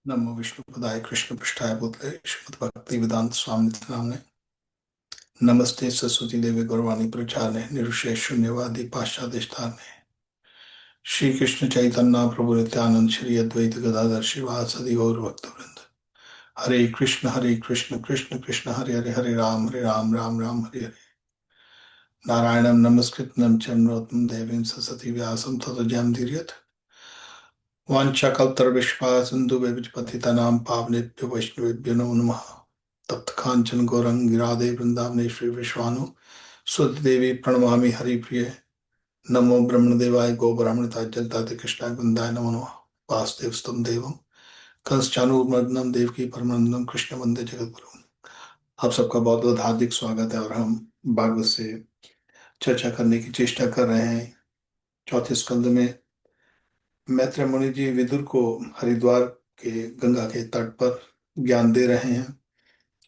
नमो विष्णुपदाय कृष्ण पृष्ठाय भूतले श्रीमद् भक्ति वेदांत स्वामी नामने। नमस्ते सरस्वती देवी गौरवाणी प्रचारने निर्विशेष शून्यवादी पाश्चात्य श्री कृष्ण चैतन्य प्रभु नित्यानंद श्री अद्वैत गदाधर शिवासदि गौर भक्तवृंद। हरे कृष्ण कृष्ण कृष्ण हरे हरे हरे राम राम राम हरे हरे। नारायणं नमस्कृतं चरण नरोत्तमं देवीं सरस्वती व्यासं ततो जयमुदीरयेत्। वाञ्छाकल्पतरुभ्यश्च सिन्धु पतितानां पावनेभ्यो वैष्णवेभ्यो नमो नमः। तप्त कांचन गौरंग राधे वृंदावनेश्वरी विश्वानु सुत देवी प्रणमामि हरिप्रिय। नमो ब्रह्मदेवाय गो ब्राह्मणताय जलताते कृष्णाय वंदाय नमो नमः। वासुदेव स्तम देवम कंसचानूरमर्दनम देवकी परमानंदम कृष्ण वंदे जगद्गुरु। आप सबका बहुत बहुत हार्दिक स्वागत है और हम भागवत से चर्चा करने की चेष्टा कर रहे हैं। चौथे स्कंद में मैत्र मुनि जी विदुर को हरिद्वार के गंगा के तट पर ज्ञान दे रहे हैं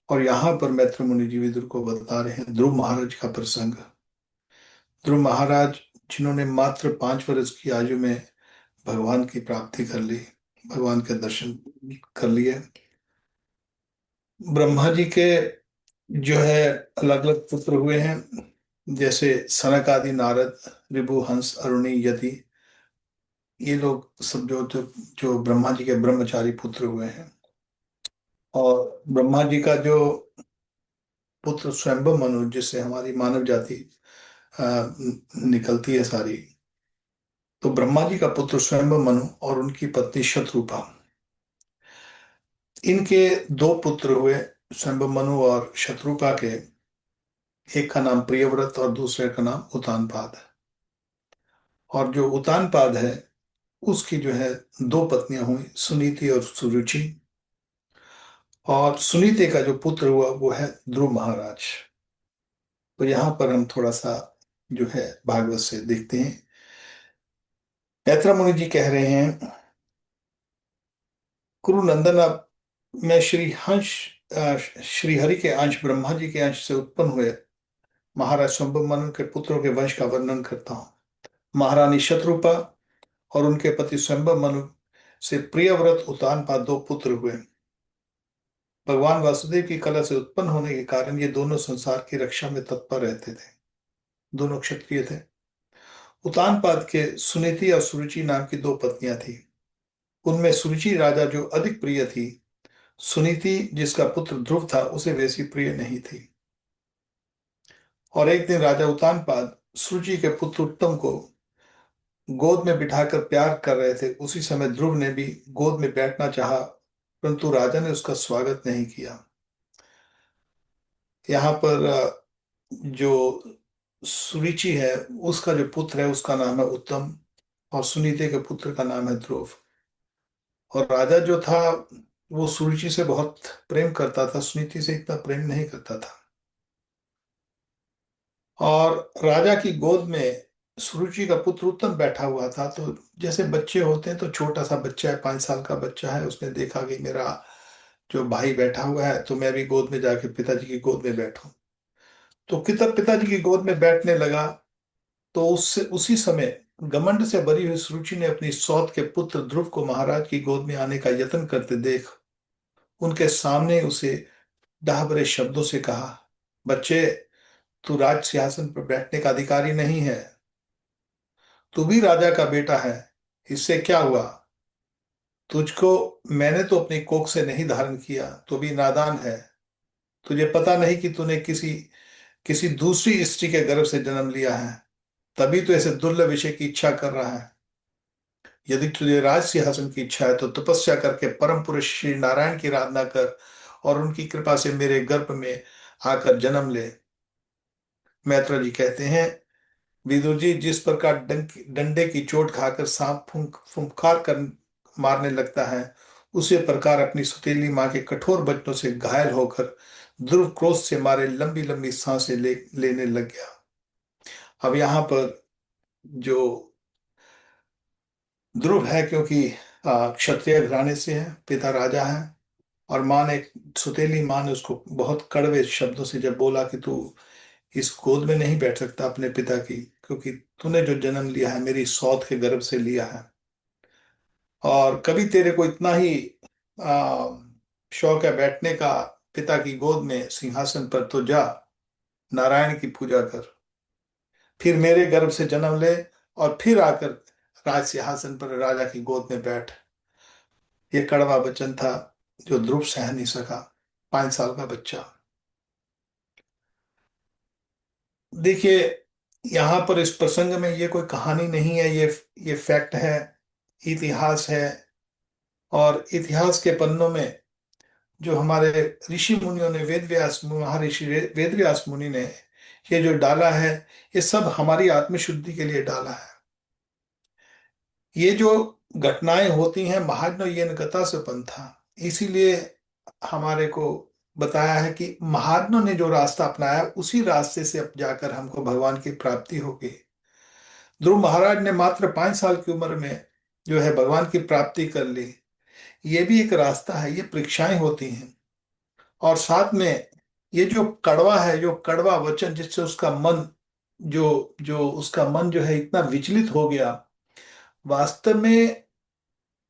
और यहाँ पर मैत्र मुनि जी विदुर को बता रहे हैं ध्रुव महाराज का प्रसंग। ध्रुव महाराज जिन्होंने मात्र 5 वर्ष की आयु में भगवान की प्राप्ति कर ली, भगवान के दर्शन कर लिए। ब्रह्मा जी के जो है अलग अलग पुत्र हुए हैं, जैसे सनक आदि, नारद, ऋभु, हंस, अरुणी, यति, ये लोग सब जो ब्रह्मा जी के ब्रह्मचारी पुत्र हुए हैं। और ब्रह्मा जी का जो पुत्र स्वयंभु मनु, जिससे हमारी मानव जाति निकलती है सारी, तो ब्रह्मा जी का पुत्र स्वयंभु मनु और उनकी पत्नी शत्रुपा, इनके 2 पुत्र हुए स्वयंभु मनु और शत्रुपा के। एक का नाम प्रियव्रत और दूसरे का नाम उतानपाद है। और जो उतानपाद है उसकी जो है 2 पत्नियां हुई, सुनीति और सुरुचि। और सुनीति का जो पुत्र हुआ वो है ध्रुव महाराज। तो यहाँ पर हम थोड़ा सा जो है भागवत से देखते हैं। मैत्रा मुनि जी कह रहे हैं, कुरुनंदन, अब मैं श्री हरि के अंश, ब्रह्मा जी के अंश से उत्पन्न हुए महाराज शंभु मनु के पुत्रों के वंश का वर्णन करता हूँ। महारानी शत्रुपा और उनके पति शंभु मनु से प्रियव्रत उतानपाद 2 पुत्र हुए। भगवान वासुदेव की कला से उत्पन्न होने के कारण ये दोनों संसार की रक्षा में तत्पर रहते थे। दोनों क्षत्रिय थे। उतानपाद के सुनीति और सुरुचि नाम की 2 पत्नियां थी। उनमें सुरुचि राजा जो अधिक प्रिय थी, सुनीति जिसका पुत्र ध्रुव था उसे वैसी प्रिय नहीं थी। और एक दिन राजा उतानपाद सुरुचि के पुत्र उत्तम को गोद में बिठाकर प्यार कर रहे थे। उसी समय ध्रुव ने भी गोद में बैठना चाहा, परंतु राजा ने उसका स्वागत नहीं किया। यहाँ पर जो सुरुचि है उसका जो पुत्र है उसका नाम है उत्तम और सुनीति के पुत्र का नाम है ध्रुव। और राजा जो था वो सुरुचि से बहुत प्रेम करता था, सुनीति से इतना प्रेम नहीं करता था। और राजा की गोद में सुरुचि का पुत्र उत्तम बैठा हुआ था। तो जैसे बच्चे होते हैं, तो छोटा सा बच्चा है, 5 साल का बच्चा है, उसने देखा कि मेरा जो भाई बैठा हुआ है तो मैं भी गोद में जाके पिताजी की गोद में बैठूं। तो कितब पिताजी की गोद में बैठने लगा। तो उससे उसी समय घमंड से भरी हुई सुरुचि ने अपनी सौत के पुत्र ध्रुव को महाराज की गोद में आने का यत्न करते देख उनके सामने उसे डाह भरे शब्दों से कहा, बच्चे, तू राज सिंहासन पर बैठने का अधिकारी नहीं है। तू भी राजा का बेटा है, इससे क्या हुआ? तुझको मैंने तो अपनी कोख से नहीं धारण किया, तू भी नादान है। तुझे पता नहीं कि तूने किसी किसी दूसरी स्त्री के गर्भ से जन्म लिया है, तभी तो ऐसे दुर्लभ विषय की इच्छा कर रहा है। यदि तुझे राज सिंहासन की इच्छा है तो तपस्या करके परम पुरुष श्री नारायण की आराधना कर और उनकी कृपा से मेरे गर्भ में आकर जन्म ले। मैत्रेय जी कहते हैं, विदुर जी, जिस प्रकार डंडे की चोट खाकर सांप फुंकार कर मारने लगता है, उसी प्रकार अपनी सुतीली मां के कठोर बचनों से घायल होकर ध्रुव क्रोध से मारे लंबी लंबी सांसें लेने लग गया। अब यहाँ पर जो ध्रुव है, क्योंकि क्षत्रिय घराने से है, पिता राजा है, और माँ ने, सुतेली माँ ने उसको बहुत कड़वे शब्दों से जब बोला कि तू इस गोद में नहीं बैठ सकता अपने पिता की, क्योंकि तूने जो जन्म लिया है मेरी सौत के गर्भ से लिया है, और कभी तेरे को इतना ही शौक है बैठने का, पिता की गोद में सिंहासन पर तो जा, नारायण की पूजा कर, फिर मेरे गर्भ से जन्म ले, और फिर आकर राज सिंहासन पर राजा की गोद में बैठ। ये कड़वा वचन था जो ध्रुव सह नहीं सका, 5 साल का बच्चा। देखिए, यहाँ पर इस प्रसंग में ये कोई कहानी नहीं है, ये फैक्ट है, इतिहास है। और इतिहास के पन्नों में जो हमारे ऋषि मुनियों ने, वेद व्यास महर्षि वेद व्यास मुनि ने ये जो डाला है, ये सब हमारी आत्मशुद्धि के लिए डाला है। ये जो घटनाएं होती हैं, महात्मा येन गता से पंथा, इसीलिए हमारे को बताया है कि महात्मा ने जो रास्ता अपनाया उसी रास्ते से अब जाकर हमको भगवान की प्राप्ति होगी। ध्रुव महाराज ने मात्र 5 साल की उम्र में जो है भगवान की प्राप्ति कर ली। ये भी एक रास्ता है, ये परीक्षाएं होती हैं। और साथ में ये जो कड़वा है, जो कड़वा वचन जिससे उसका मन, जो जो उसका मन जो है इतना विचलित हो गया। वास्तव में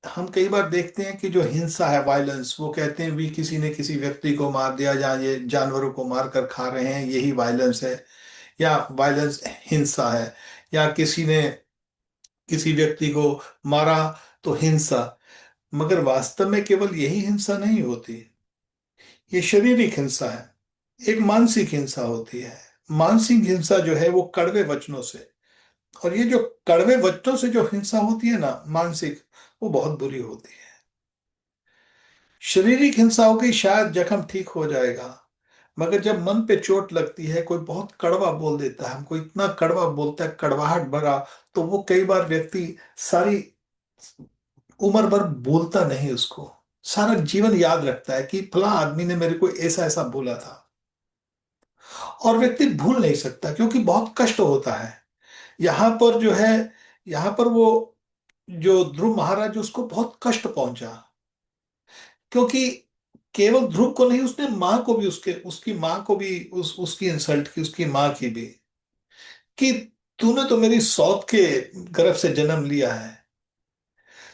हम कई बार देखते हैं कि जो हिंसा है, वायलेंस, वो कहते हैं भी किसी ने किसी व्यक्ति को मार दिया, या ये जानवरों को मार कर खा रहे हैं, यही वायलेंस है, या वायलेंस हिंसा है, या किसी ने किसी व्यक्ति को मारा तो हिंसा। मगर वास्तव में केवल यही हिंसा नहीं होती, ये शारीरिक हिंसा है, एक मानसिक हिंसा होती है। मानसिक हिंसा जो है वो कड़वे वचनों से, और ये जो कड़वे वचनों से जो हिंसा होती है ना, मानसिक, वो बहुत बुरी होती है। शारीरिक हिंसा हो गई, शायद जख्म ठीक हो जाएगा, मगर जब मन पे चोट लगती है, कोई बहुत कड़वा बोल देता है, हमको इतना कड़वा बोलता है, कड़वाहट भरा, तो वो कई बार व्यक्ति सारी उम्र भर बोलता नहीं उसको, सारा जीवन याद रखता है कि फला आदमी ने मेरे को ऐसा ऐसा बोला था। और व्यक्ति भूल नहीं सकता क्योंकि बहुत कष्ट होता है। यहाँ पर जो है, यहाँ पर वो जो ध्रुव महाराज, उसको बहुत कष्ट पहुंचा, क्योंकि केवल ध्रुव को नहीं, उसने माँ को भी, उसके उसकी माँ को भी उसकी इंसल्ट की, उसकी माँ की भी, कि तूने तो मेरी सौत के गर्भ से जन्म लिया है।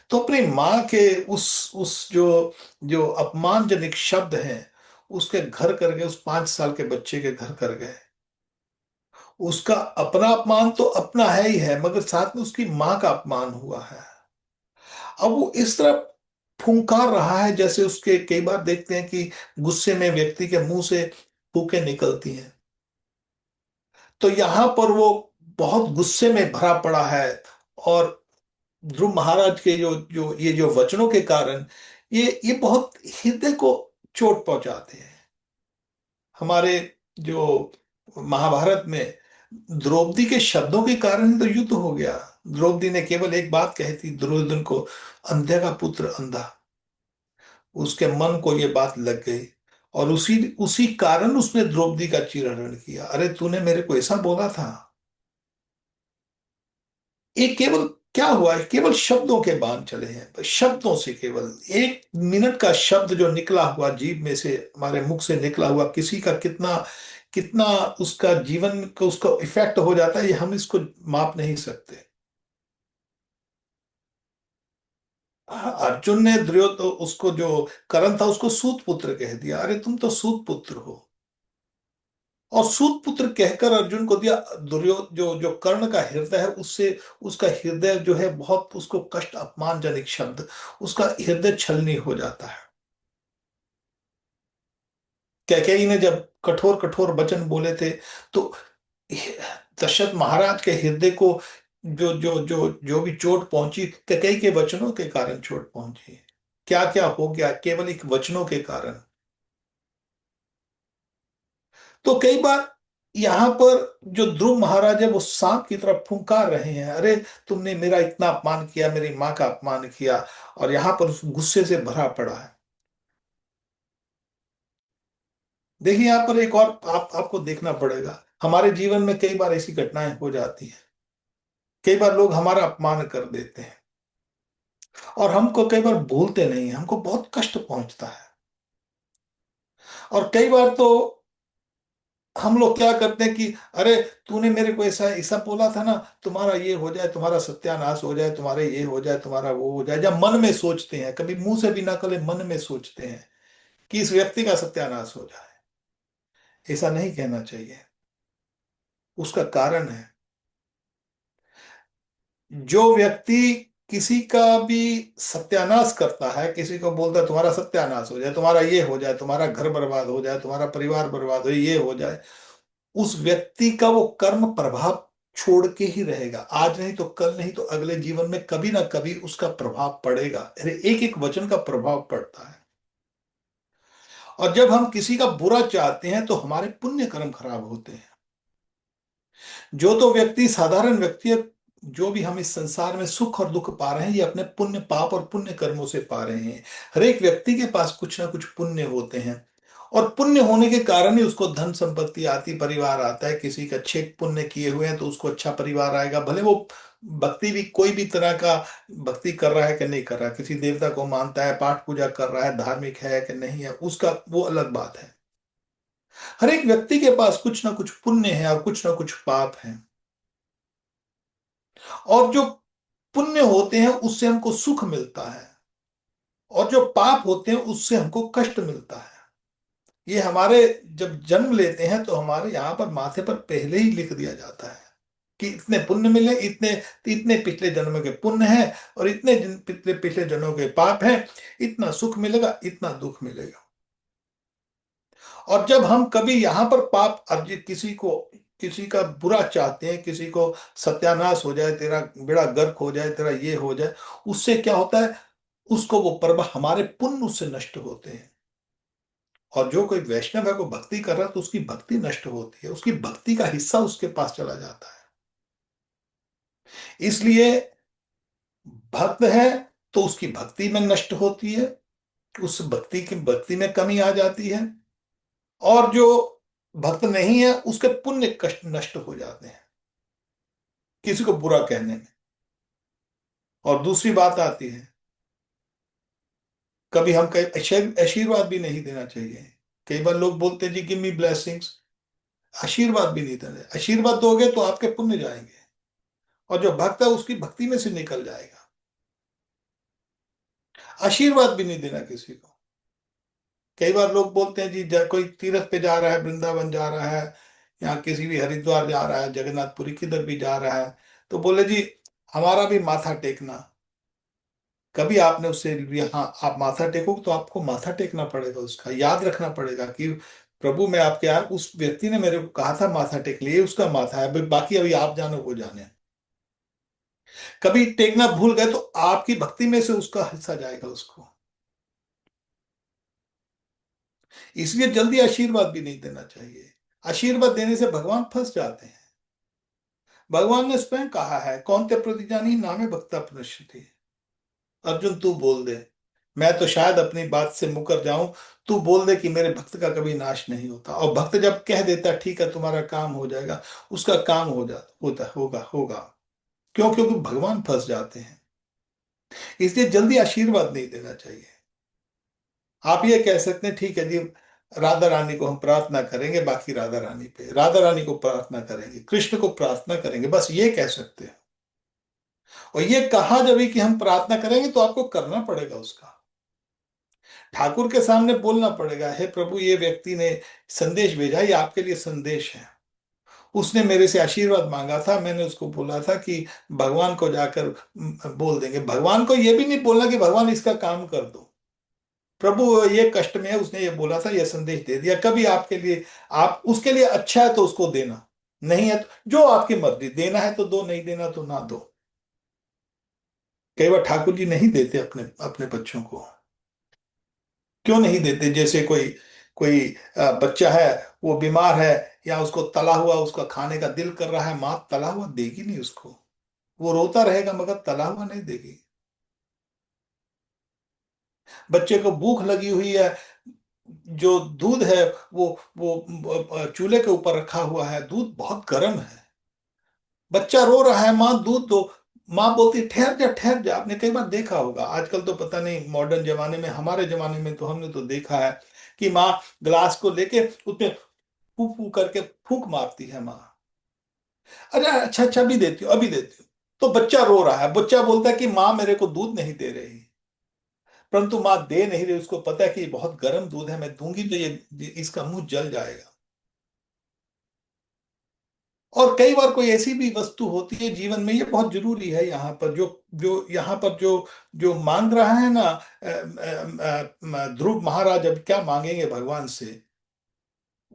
तो अपनी माँ के उस जो जो अपमानजनक शब्द हैं, उसके घर कर गए, उस 5 साल के बच्चे के घर कर गए। उसका अपना अपमान तो अपना है ही है, मगर साथ में उसकी माँ का अपमान हुआ है। अब वो इस तरह फुंकार रहा है, जैसे उसके कई बार देखते हैं कि गुस्से में व्यक्ति के मुंह से फूकें निकलती हैं। तो यहां पर वो बहुत गुस्से में भरा पड़ा है। और ध्रुव महाराज के जो जो ये जो वचनों के कारण, ये बहुत हृदय को चोट पहुंचाते हैं। हमारे जो महाभारत में द्रौपदी के शब्दों के कारण ही तो युद्ध हो गया। द्रौपदी ने केवल एक बात कही थी दुर्योधन को, अंधे का पुत्र अंधा। उसके मन को ये बात लग गई, और उसी उसी कारण उसने द्रौपदी का चीरहरण किया। अरे तूने मेरे को ऐसा बोला था। ये केवल क्या हुआ है, केवल शब्दों के बाण चले हैं, शब्दों से, केवल 1 मिनट का शब्द जो निकला हुआ जीभ में से, हमारे मुख से निकला हुआ, किसी का कितना कितना उसका जीवन को उसका इफेक्ट हो जाता है, ये हम इसको माप नहीं सकते। अर्जुन ने दुर्योधन, उसको जो करण था, उसको सूत पुत्र कह दिया। अरे तुम तो सूत पुत्र हो। और सूत पुत्र कहकर अर्जुन को दिया। दुर्योधन जो जो कर्ण का हृदय है, उससे उसका हृदय जो है बहुत उसको कष्ट, अपमानजनक शब्द, उसका हृदय छलनी हो जाता है। कैकेयी ने जब कठोर कठोर वचन बोले थे, तो दशरथ महाराज के हृदय को जो भी चोट पहुंची, कैकेयी के वचनों के कारण चोट पहुंची। क्या क्या हो गया केवल एक वचनों के कारण। तो कई बार यहाँ पर जो ध्रुव महाराज है, वो सांप की तरफ फुंकार रहे हैं, अरे तुमने मेरा इतना अपमान किया, मेरी माँ का अपमान किया। और यहाँ पर उस गुस्से से भरा पड़ा है। देखिए, यहाँ पर एक और आपको देखना पड़ेगा, हमारे जीवन में कई बार ऐसी घटनाएं हो जाती हैं। कई बार लोग हमारा अपमान कर देते हैं, और हमको कई बार भूलते नहीं हैं, हमको बहुत कष्ट पहुंचता है। और कई बार तो हम लोग क्या करते हैं कि अरे तूने मेरे को ऐसा ऐसा बोला था ना, तुम्हारा ये हो जाए, तुम्हारा सत्यानाश हो जाए, तुम्हारे ये हो जाए, तुम्हारा वो हो जाए। जब मन में सोचते हैं, कभी मुंह से भी ना कले, मन में सोचते हैं कि इस व्यक्ति का सत्यानाश हो जाए, ऐसा नहीं कहना चाहिए। उसका कारण है, जो व्यक्ति किसी का भी सत्यानाश करता है, किसी को बोलता है तुम्हारा सत्यानाश हो जाए, तुम्हारा ये हो जाए, तुम्हारा घर बर्बाद हो जाए, तुम्हारा परिवार बर्बाद हो जाए, ये हो जाए, उस व्यक्ति का वो कर्म प्रभाव छोड़ के ही रहेगा। आज नहीं तो कल, नहीं तो अगले जीवन में कभी ना कभी उसका प्रभाव पड़ेगा। अरे एक एक वचन का प्रभाव पड़ता है। और जब हम किसी का बुरा चाहते हैं तो हमारे पुण्य कर्म खराब होते हैं। जो तो व्यक्ति साधारण व्यक्ति है, जो भी हम इस संसार में सुख और दुख पा रहे हैं, ये अपने पुण्य पाप और पुण्य कर्मों से पा रहे हैं। हर एक व्यक्ति के पास कुछ ना कुछ पुण्य होते हैं, और पुण्य होने के कारण ही उसको धन संपत्ति आती, परिवार आता है। किसी का अच्छे पुण्य किए हुए हैं तो उसको अच्छा परिवार आएगा, भले वो भक्ति भी कोई भी तरह का भक्ति कर रहा है कि नहीं कर रहा है, किसी देवता को मानता है, पाठ पूजा कर रहा है, धार्मिक है कि नहीं है, उसका वो अलग बात है। हर एक व्यक्ति के पास कुछ ना कुछ पुण्य है और कुछ ना कुछ पाप है। और जो पुण्य होते हैं उससे हमको सुख मिलता है, और जो पाप होते हैं उससे हमको कष्ट मिलता है। ये हमारे जब जन्म लेते हैं तो हमारे यहाँ पर माथे पर पहले ही लिख दिया जाता है कि इतने पुण्य मिले, इतने इतने पिछले जन्म के पुण्य हैं, और इतने पिछले पिछले जन्मों के पाप हैं, इतना सुख मिलेगा, इतना दुख मिलेगा। और जब हम कभी यहाँ पर पाप अर्जित, किसी का बुरा चाहते हैं, किसी को सत्यानाश हो जाए, तेरा बेड़ा गर्क हो जाए, तेरा ये हो जाए, उससे क्या होता है, उसको वो पर्व, हमारे पुण्य उससे नष्ट होते हैं। और जो कोई वैष्णव है, को भक्ति कर रहा है, तो उसकी भक्ति नष्ट होती है, उसकी भक्ति का हिस्सा उसके पास चला जाता है। इसलिए भक्त है तो उसकी भक्ति में नष्ट होती है, उस भक्ति में कमी आ जाती है। और जो भक्त नहीं है उसके पुण्य कष्ट नष्ट हो जाते हैं किसी को बुरा कहने में। और दूसरी बात आती है, कभी हम कहीं आशीर्वाद भी नहीं देना चाहिए। कई बार लोग बोलते हैं जी गिव मी ब्लेसिंग्स, आशीर्वाद भी नहीं देना। आशीर्वाद दोगे तो आपके पुण्य जाएंगे, और जो भक्त है उसकी भक्ति में से निकल जाएगा। आशीर्वाद भी नहीं देना किसी को। कई बार लोग बोलते हैं जी कोई तीर्थ पे जा रहा है, वृंदावन जा रहा है, या किसी भी हरिद्वार जा रहा है, जगन्नाथपुरी किधर भी जा रहा है, तो बोले जी हमारा भी माथा टेकना। कभी आपने उससे लिया, हाँ आप माथा टेकोगे तो आपको माथा टेकना पड़ेगा, उसका याद रखना पड़ेगा कि प्रभु मैं आपके यहाँ, उस व्यक्ति ने मेरे को कहा था माथा टेक लिए, उसका माथा है, बाकी अभी आप जानो वो जाने। कभी टेकना भूल गए तो आपकी भक्ति में से उसका हिस्सा जाएगा उसको। इसलिए जल्दी आशीर्वाद भी नहीं देना चाहिए। आशीर्वाद देने से भगवान फंस जाते हैं। भगवान ने स्वयं कहा है, कौन ते प्रतिजानी नामे भक्ता प्रणश्यति। अर्जुन तू बोल दे, मैं तो शायद अपनी बात से मुकर जाऊं, तू बोल दे कि मेरे भक्त का कभी नाश नहीं होता। और भक्त जब कह देता ठीक है तुम्हारा काम हो जाएगा, उसका काम हो जाता होता होगा होगा। क्यों? क्योंकि भगवान फंस जाते हैं। इसलिए जल्दी आशीर्वाद नहीं देना चाहिए। आप ये कह सकते हैं ठीक है जी, राधा रानी को हम प्रार्थना करेंगे, बाकी राधा रानी पे, राधा रानी को प्रार्थना करेंगे, कृष्ण को प्रार्थना करेंगे, बस ये कह सकते हैं। और ये कहा जब भी कि हम प्रार्थना करेंगे तो आपको करना पड़ेगा उसका। ठाकुर के सामने बोलना पड़ेगा, हे प्रभु ये व्यक्ति ने संदेश भेजा, ये आपके लिए संदेश है, उसने मेरे से आशीर्वाद मांगा था, मैंने उसको बोला था कि भगवान को जाकर बोल देंगे। भगवान को ये भी नहीं बोलना कि भगवान इसका काम कर दो, प्रभु ये कष्ट में है, उसने ये बोला था, ये संदेश दे दिया। कभी आपके लिए, आप उसके लिए अच्छा है तो उसको देना, नहीं है तो जो आपकी मर्जी, देना है तो दो, नहीं देना तो ना दो। कई बार ठाकुर जी नहीं देते अपने अपने बच्चों को। क्यों नहीं देते? जैसे कोई कोई बच्चा है, वो बीमार है, या उसको तला हुआ उसका खाने का दिल कर रहा है, माँ तला हुआ देगी नहीं उसको, वो रोता रहेगा मगर तला हुआ नहीं देगी। बच्चे को भूख लगी हुई है, जो दूध है वो चूल्हे के ऊपर रखा हुआ है, दूध बहुत गर्म है, बच्चा रो रहा है, माँ दूध दो, माँ बोलती ठहर जा ठहर जा। आपने कई बार देखा होगा, आजकल तो पता नहीं मॉडर्न जमाने में, हमारे जमाने में तो हमने तो देखा है कि माँ ग्लास को लेके उसमें फू फू करके फूंक मारती है माँ। अरे अच्छा अच्छा, अभी देती हूँ, अभी देती हूँ। तो बच्चा रो रहा है, बच्चा बोलता है कि माँ मेरे को दूध नहीं दे रही। परंतु माँ दे नहीं रही, उसको पता है कि ये बहुत गर्म दूध है, मैं दूंगी तो ये इसका मुंह जल जाएगा। और कई बार कोई ऐसी भी वस्तु होती है जीवन में, ये बहुत जरूरी है यहाँ पर, जो जो यहाँ पर जो जो मांग रहा है ना, ध्रुव महाराज अब क्या मांगेंगे भगवान से,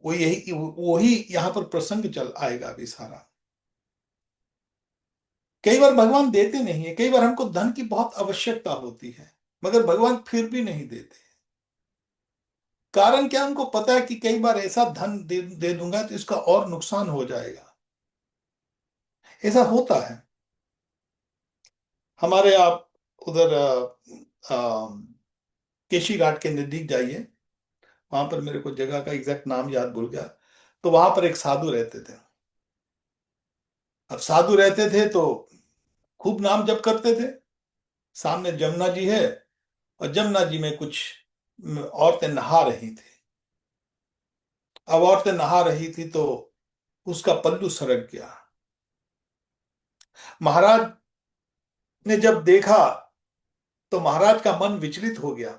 वो यही वही यहाँ पर प्रसंग चल आएगा अभी सारा। कई बार भगवान देते नहीं है, कई बार हमको धन की बहुत आवश्यकता होती है, मगर भगवान फिर भी नहीं देते। कारण क्या, उनको पता है कि कई बार ऐसा धन दे दूंगा तो इसका और नुकसान हो जाएगा। ऐसा होता है। हमारे आप उधर केशी घाट के नजदीक जाइए, वहां पर मेरे को जगह का एग्जैक्ट नाम याद भूल गया। तो वहां पर एक साधु रहते थे। अब साधु रहते थे तो खूब नाम जप करते थे। सामने जमुना जी है, और जमुना जी में कुछ औरतें नहा रही थी। अब औरतें नहा रही थी तो उसका पल्लू सरक गया। महाराज ने जब देखा तो महाराज का मन विचलित हो गया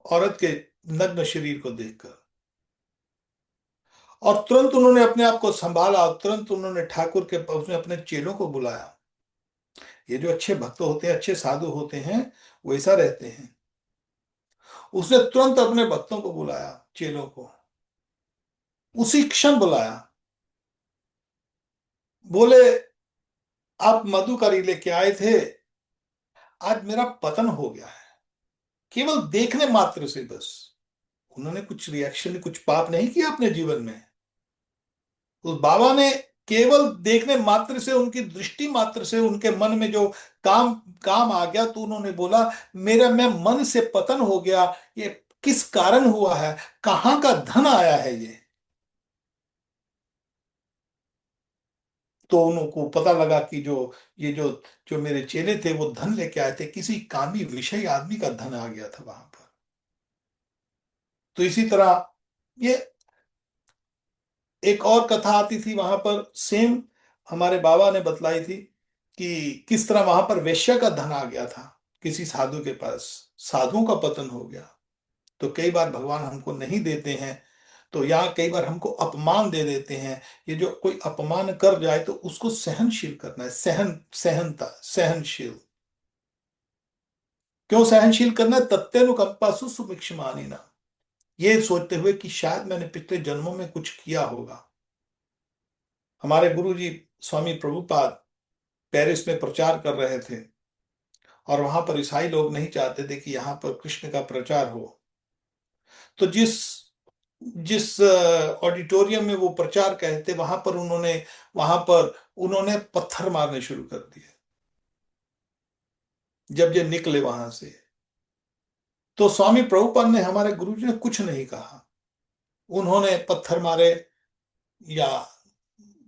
औरत के नग्न शरीर को देखकर। और तुरंत उन्होंने अपने आप को संभाला, और तुरंत उन्होंने ठाकुर के उसने अपने चेलों को बुलाया। ये जो अच्छे भक्त होते हैं, अच्छे साधु होते हैं, वैसा रहते हैं। उसने तुरंत अपने भक्तों को बुलाया, चेलों को, उसी क्षण बुलाया। बोले, आप मधु करी लेके आए थे, आज मेरा पतन हो गया है। केवल देखने मात्र से बस, उन्होंने कुछ रिएक्शन, कुछ पाप नहीं किया अपने जीवन में। उस बाबा ने केवल देखने मात्र से, उनकी दृष्टि मात्र से उनके मन में जो काम काम आ गया, तो उन्होंने बोला, मेरा मैं मन से पतन हो गया, ये किस कारण हुआ है, कहाँ का धन आया है ये। तो उनको पता लगा कि जो ये जो जो मेरे चेले थे वो धन लेके आए थे, किसी कामी विषयी आदमी का धन आ गया था वहां पर। तो इसी तरह ये एक और कथा आती थी वहां पर, सेम हमारे बाबा ने बतलाई थी कि किस तरह वहां पर वेश्या का धन आ गया था किसी साधु के पास, साधुओं का पतन हो गया। तो कई बार भगवान हमको नहीं देते हैं, तो यहाँ कई बार हमको अपमान दे देते हैं। ये जो कोई अपमान कर जाए तो उसको सहनशील करना है, सहनता, सहनशील। क्यों सहनशील करना है? तत्तेनुकंपासु सुभिक्षमानिना, ये सोचते हुए कि शायद मैंने पिछले जन्मों में कुछ किया होगा। हमारे गुरु जी स्वामी प्रभुपाद पेरिस में प्रचार कर रहे थे, और वहां पर ईसाई लोग नहीं चाहते थे कि यहाँ पर कृष्ण का प्रचार हो। तो जिस जिस ऑडिटोरियम में वो प्रचार कहते, वहां पर उन्होंने पत्थर मारने शुरू कर दिए जब ये निकले वहां से। तो स्वामी प्रभुपाद ने, हमारे गुरु जी ने कुछ नहीं कहा। उन्होंने पत्थर मारे या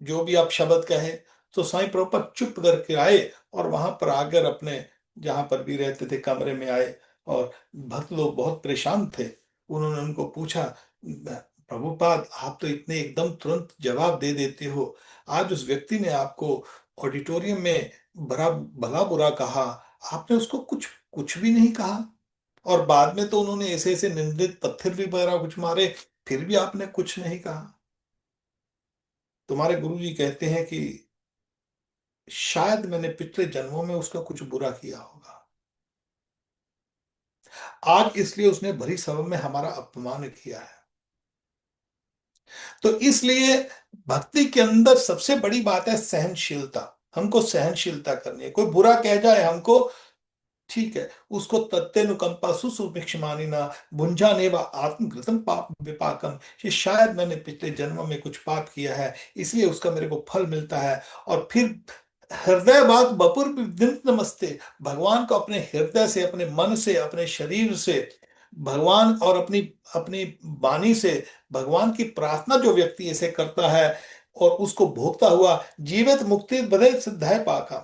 जो भी आप शब्द कहे, तो साईं प्रभुपाद चुप करके आए, और वहां पर आकर अपने जहां पर भी रहते थे कमरे में आए। और भक्त लोग बहुत परेशान थे। उन्होंने उनको पूछा, प्रभुपाद आप तो इतने एकदम तुरंत जवाब दे देते हो, आज उस व्यक्ति ने आपको ऑडिटोरियम में बड़ा भला बुरा कहा, आपने उसको कुछ कुछ भी नहीं कहा। और बाद में तो उन्होंने ऐसे ऐसे निंदित पत्थर भी वगैरह कुछ मारे, फिर भी आपने कुछ नहीं कहा। तुम्हारे गुरु जी कहते हैं कि शायद मैंने पिछले जन्मों में उसका कुछ बुरा किया होगा, आज इसलिए उसने भरी सभा में हमारा अपमान किया है। तो इसलिए भक्ति के अंदर सबसे बड़ी बात है सहनशीलता। हमको सहनशीलता करनी है, कोई बुरा कह जाए हमको, ठीक है, उसको तत्तेनुकंपा सुसुभिक्षमानिना भुंजानेव आत्मघृतम पाप विपाकम, ये शायद मैंने पिछले जन्मों में कुछ पाप किया है, इसलिए उसका मेरे को फल मिलता है। और फिर हृदय बात बपुर विद्युत नमस्ते, भगवान को अपने हृदय से, अपने मन से, अपने शरीर से भगवान, और अपनी अपनी वाणी से भगवान की प्रार्थना जो व्यक्ति ऐसे करता है, और उसको भोगता हुआ जीवित मुक्ति बदे सिद्धाय पाका,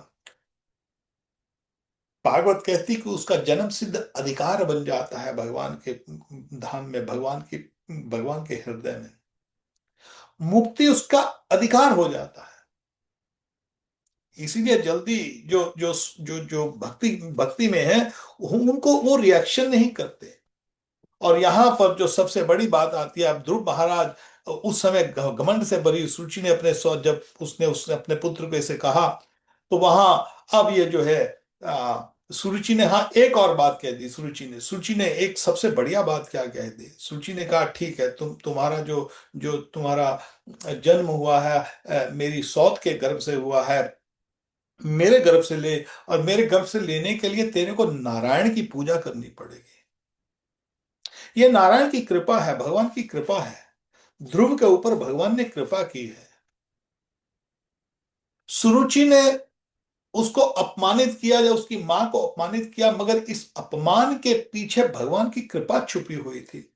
भागवत कहती कि उसका जन्म सिद्ध अधिकार बन जाता है भगवान के धाम में, भगवान के हृदय में। मुक्ति उसका अधिकार हो जाता है। इसीलिए जल्दी जो जो जो जो भक्ति भक्ति में है, उनको वो रिएक्शन नहीं करते। और यहां पर जो सबसे बड़ी बात आती है, अब ध्रुव महाराज उस समय घमंड से भरी सुरुचि ने अपने जब उसने उसने अपने पुत्र को इसे कहा, तो वहां अब ये जो है सुरुचि ने, हाँ, एक और बात कह दी। सुरुचि ने एक सबसे बढ़िया बात क्या कह दी। सुरुचि ने कहा, ठीक है, तुम्हारा जो जो तुम्हारा जन्म हुआ है, मेरी सौत के गर्भ से हुआ है, मेरे गर्भ से ले। और मेरे गर्भ से लेने के लिए तेरे को नारायण की पूजा करनी पड़ेगी। ये नारायण की कृपा है, भगवान की कृपा है। ध्रुव के ऊपर भगवान ने कृपा की है। सुरुचि ने उसको अपमानित किया या उसकी मां को अपमानित किया, मगर इस अपमान के पीछे भगवान की कृपा छुपी हुई थी।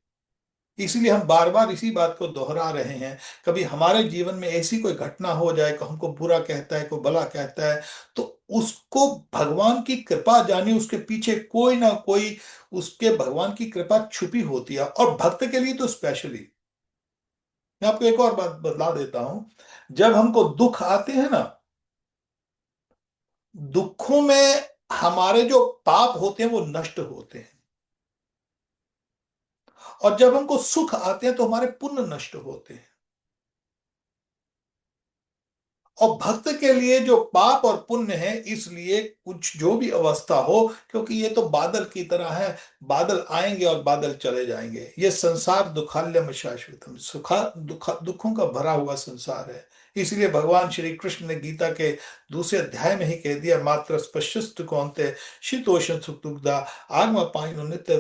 इसलिए हम बार बार इसी बात को दोहरा रहे हैं। कभी हमारे जीवन में ऐसी कोई घटना हो जाए कि हमको बुरा कहता है, कोई भला कहता है, तो उसको भगवान की कृपा जानी, उसके पीछे कोई ना कोई उसके भगवान की कृपा छुपी होती है, और भक्त के लिए तो स्पेशली। मैं आपको एक और बात बतला देता हूं। जब हमको दुख आते हैं ना, दुखों में हमारे जो पाप होते हैं वो नष्ट होते हैं। और जब हमको सुख आते हैं तो हमारे पुण्य नष्ट होते हैं। और भक्त के लिए जो पाप और पुण्य है, इसलिए कुछ जो भी अवस्था हो, क्योंकि ये तो बादल की तरह है, बादल आएंगे और बादल चले जाएंगे। ये संसार दुखालयम शाश्वतम, दुखों का भरा हुआ संसार है। इसलिए भगवान श्री कृष्ण ने गीता के दूसरे अध्याय में ही कह दिया, मात्र स्पष्ट कौनते शीतोष्ण सुख दुग्धा आगमा पाइनो नित्य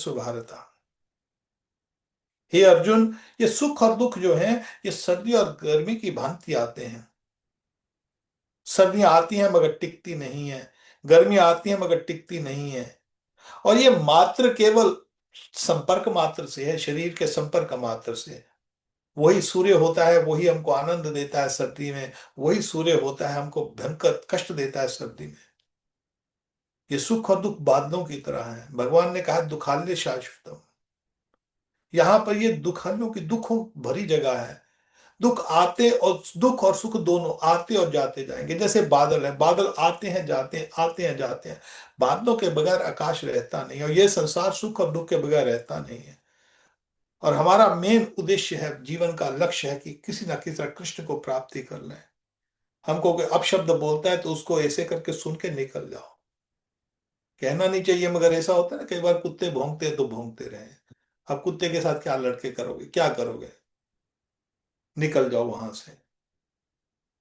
भारता। हे अर्जुन, ये सुख और दुख जो है, ये सर्दी और गर्मी की भांति आते हैं। सर्दियां आती हैं मगर टिकती नहीं है, गर्मी आती है मगर टिकती नहीं है। और ये मात्र केवल संपर्क मात्र से है, शरीर के संपर्क मात्र से। वही सूर्य होता है, वही हमको आनंद देता है सर्दी में, वही सूर्य होता है हमको भयंकर कष्ट देता है सर्दी में। ये सुख और दुख बादलों की तरह है। भगवान ने कहा दुखाल्य शाश्वतम। यहां पर ये दुखालयों की दुखों भरी जगह है। दुख और सुख दोनों आते और जाते जाएंगे, जैसे बादल है, बादल आते हैं जाते हैं, आते हैं जाते हैं। बादलों के बगैर आकाश रहता नहीं, और ये संसार सुख और दुख के बगैर रहता नहीं है। और हमारा मेन उद्देश्य है, जीवन का लक्ष्य है कि किसी ना किसी तरह कृष्ण को प्राप्ति कर लें। हमको कोई अपशब्द बोलता है तो उसको ऐसे करके सुन के निकल जाओ। कहना नहीं चाहिए, मगर ऐसा होता है ना, कई बार कुत्ते भौंकते हैं तो भौंकते रहे। अब कुत्ते के साथ क्या लड़के करोगे, क्या करोगे? निकल जाओ वहां से।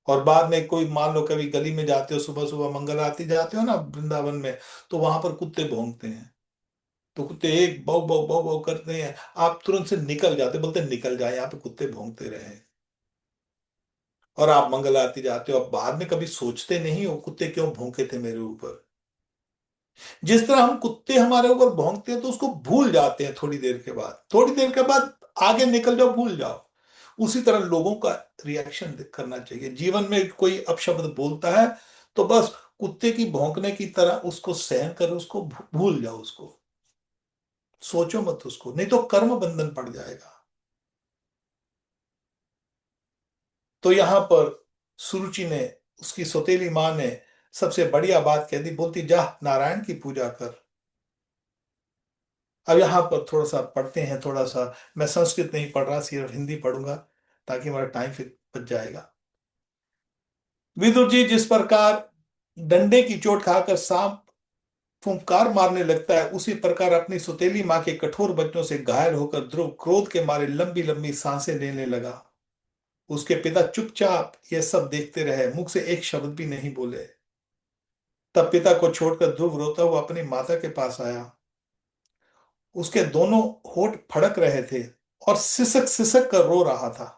और बाद में कोई, मान लो कभी गली में जाते हो, सुबह सुबह मंगल आरती जाते हो ना वृंदावन में, तो वहां पर कुत्ते भौंकते हैं। तो कुत्ते एक बौ बौ बौ बौ करते हैं, आप तुरंत से निकल जाते, बोलते निकल जाए, यहाँ पे कुत्ते भौंकते रहे। और आप मंगल आरती जाते हो, अब बाद में कभी सोचते नहीं हो कुत्ते क्यों भौंके थे मेरे ऊपर। जिस तरह हम कुत्ते हमारे ऊपर भौंकते हैं तो उसको भूल जाते हैं, थोड़ी देर के बाद, थोड़ी देर के बाद आगे निकल जाओ, भूल जाओ। उसी तरह लोगों का रिएक्शन करना चाहिए। जीवन में कोई अपशब्द बोलता है तो बस कुत्ते की भौंकने की तरह उसको सहन करो, उसको भूल जाओ, उसको सोचो मत उसको, नहीं तो कर्म बंधन पड़ जाएगा। तो यहां पर सुरुचि ने, उसकी सौतेली मां ने सबसे बढ़िया बात कह दी, बोलती जा नारायण की पूजा कर। अब यहाँ पर थोड़ा सा पढ़ते हैं, थोड़ा सा। मैं संस्कृत नहीं पढ़ रहा, सिर्फ हिंदी पढ़ूंगा, ताकि हमारा टाइम फिर बच जाएगा। विदुर जी, जिस प्रकार डंडे की चोट खाकर सांप फुंकार मारने लगता है, उसी प्रकार अपनी सुतेली मां के कठोर वचनों से घायल होकर ध्रुव क्रोध के मारे लंबी लंबी सांसें लेने लगा। उसके पिता चुपचाप यह सब देखते रहे, मुख से एक शब्द भी नहीं बोले। तब पिता को छोड़कर ध्रुव रोता हुआ अपनी माता के पास आया। उसके दोनों होंठ फड़क रहे थे और सिसक सिसक कर रो रहा था।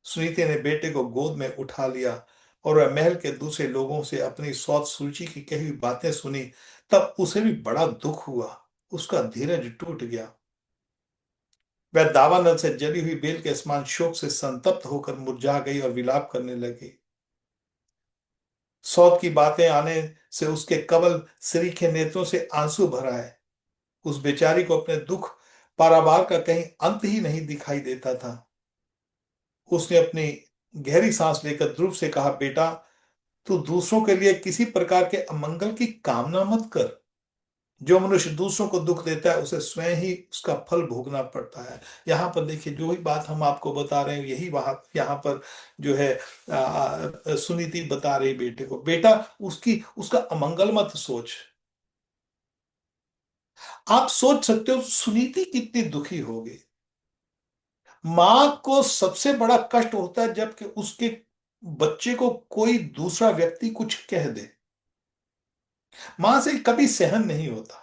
सुनीति ने बेटे को गोद में उठा लिया और वह महल के दूसरे लोगों से अपनी सौत सूची की कही हुई बातें सुनी। तब उसे भी बड़ा दुख हुआ, उसका धीरज टूट गया। वह दावानल से जली हुई बेल के समान शोक से संतप्त होकर मुरझा गई और विलाप करने लगी। सौत की बातें आने से उसके कवल सरीखे नेत्रों से आंसू भर आए। उस बेचारी को अपने दुख पारावार का कहीं अंत ही नहीं दिखाई देता था। उसने अपनी गहरी सांस लेकर ध्रुव से कहा, बेटा, तू दूसरों के लिए किसी प्रकार के अमंगल की कामना मत कर। जो मनुष्य दूसरों को दुख देता है उसे स्वयं ही उसका फल भोगना पड़ता है। यहाँ पर देखिए, जो ही बात हम आपको बता रहे हैं, यही वहां यहाँ पर जो है सुनीति बता रही बेटे को, बेटा, उसकी उसका अमंगल मत सोच। आप सोच सकते हो सुनीति कितनी दुखी होगी। मां को सबसे बड़ा कष्ट होता है जबकि उसके बच्चे को कोई दूसरा व्यक्ति कुछ कह दे। मां से कभी सहन नहीं होता।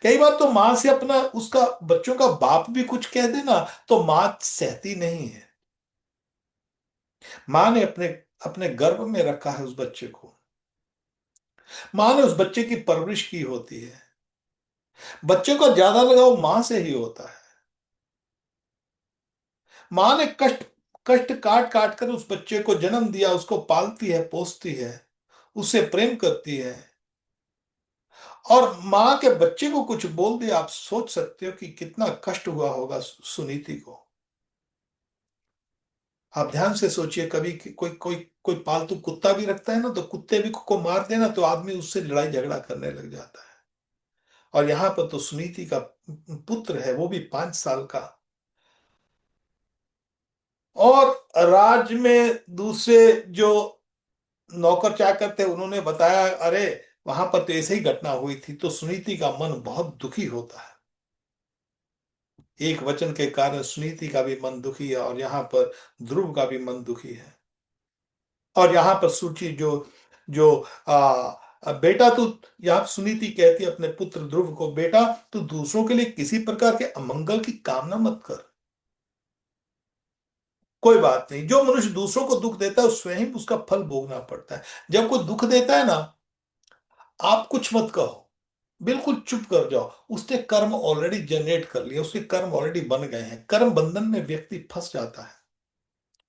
कई बार तो मां से अपना उसका बच्चों का बाप भी कुछ कह देना तो मां सहती नहीं है। मां ने अपने अपने गर्भ में रखा है उस बच्चे को। मां ने उस बच्चे की परवरिश की होती है। बच्चे का ज्यादा लगाव मां से ही होता है। मां ने कष्ट कष्ट काट काट कर उस बच्चे को जन्म दिया, उसको पालती है, पोसती है, उससे प्रेम करती है। और मां के बच्चे को कुछ बोल दिया, आप सोच सकते हो कि कितना कष्ट हुआ होगा सुनीति को। आप ध्यान से सोचिए, कभी कोई कोई कोई पालतू कुत्ता भी रखता है ना, तो कुत्ते भी को मार देना तो आदमी उससे लड़ाई झगड़ा करने लग जाता है। और यहाँ पर तो सुनीति का पुत्र है, वो भी 5 साल का। और राज्य में दूसरे जो नौकर चाकर थे उन्होंने बताया, अरे वहां पर तो ऐसे ही घटना हुई थी। तो सुनीति का मन बहुत दुखी होता है। एक वचन के कारण सुनीति का भी मन दुखी है, और यहाँ पर ध्रुव का भी मन दुखी है। और यहाँ पर सूची जो जो बेटा तू, यहाँ सुनीति कहती है अपने पुत्र ध्रुव को, बेटा, तू दूसरों के लिए किसी प्रकार के अमंगल की कामना मत कर। कोई बात नहीं, जो मनुष्य दूसरों को दुख देता है स्वयं ही उसका फल भोगना पड़ता है। जब कोई दुख देता है ना, आप कुछ मत कहो, बिल्कुल चुप कर जाओ। उसने कर्म ऑलरेडी जनरेट कर लिया, उसके कर्म ऑलरेडी बन गए हैं। कर्म बंधन में व्यक्ति फंस जाता है।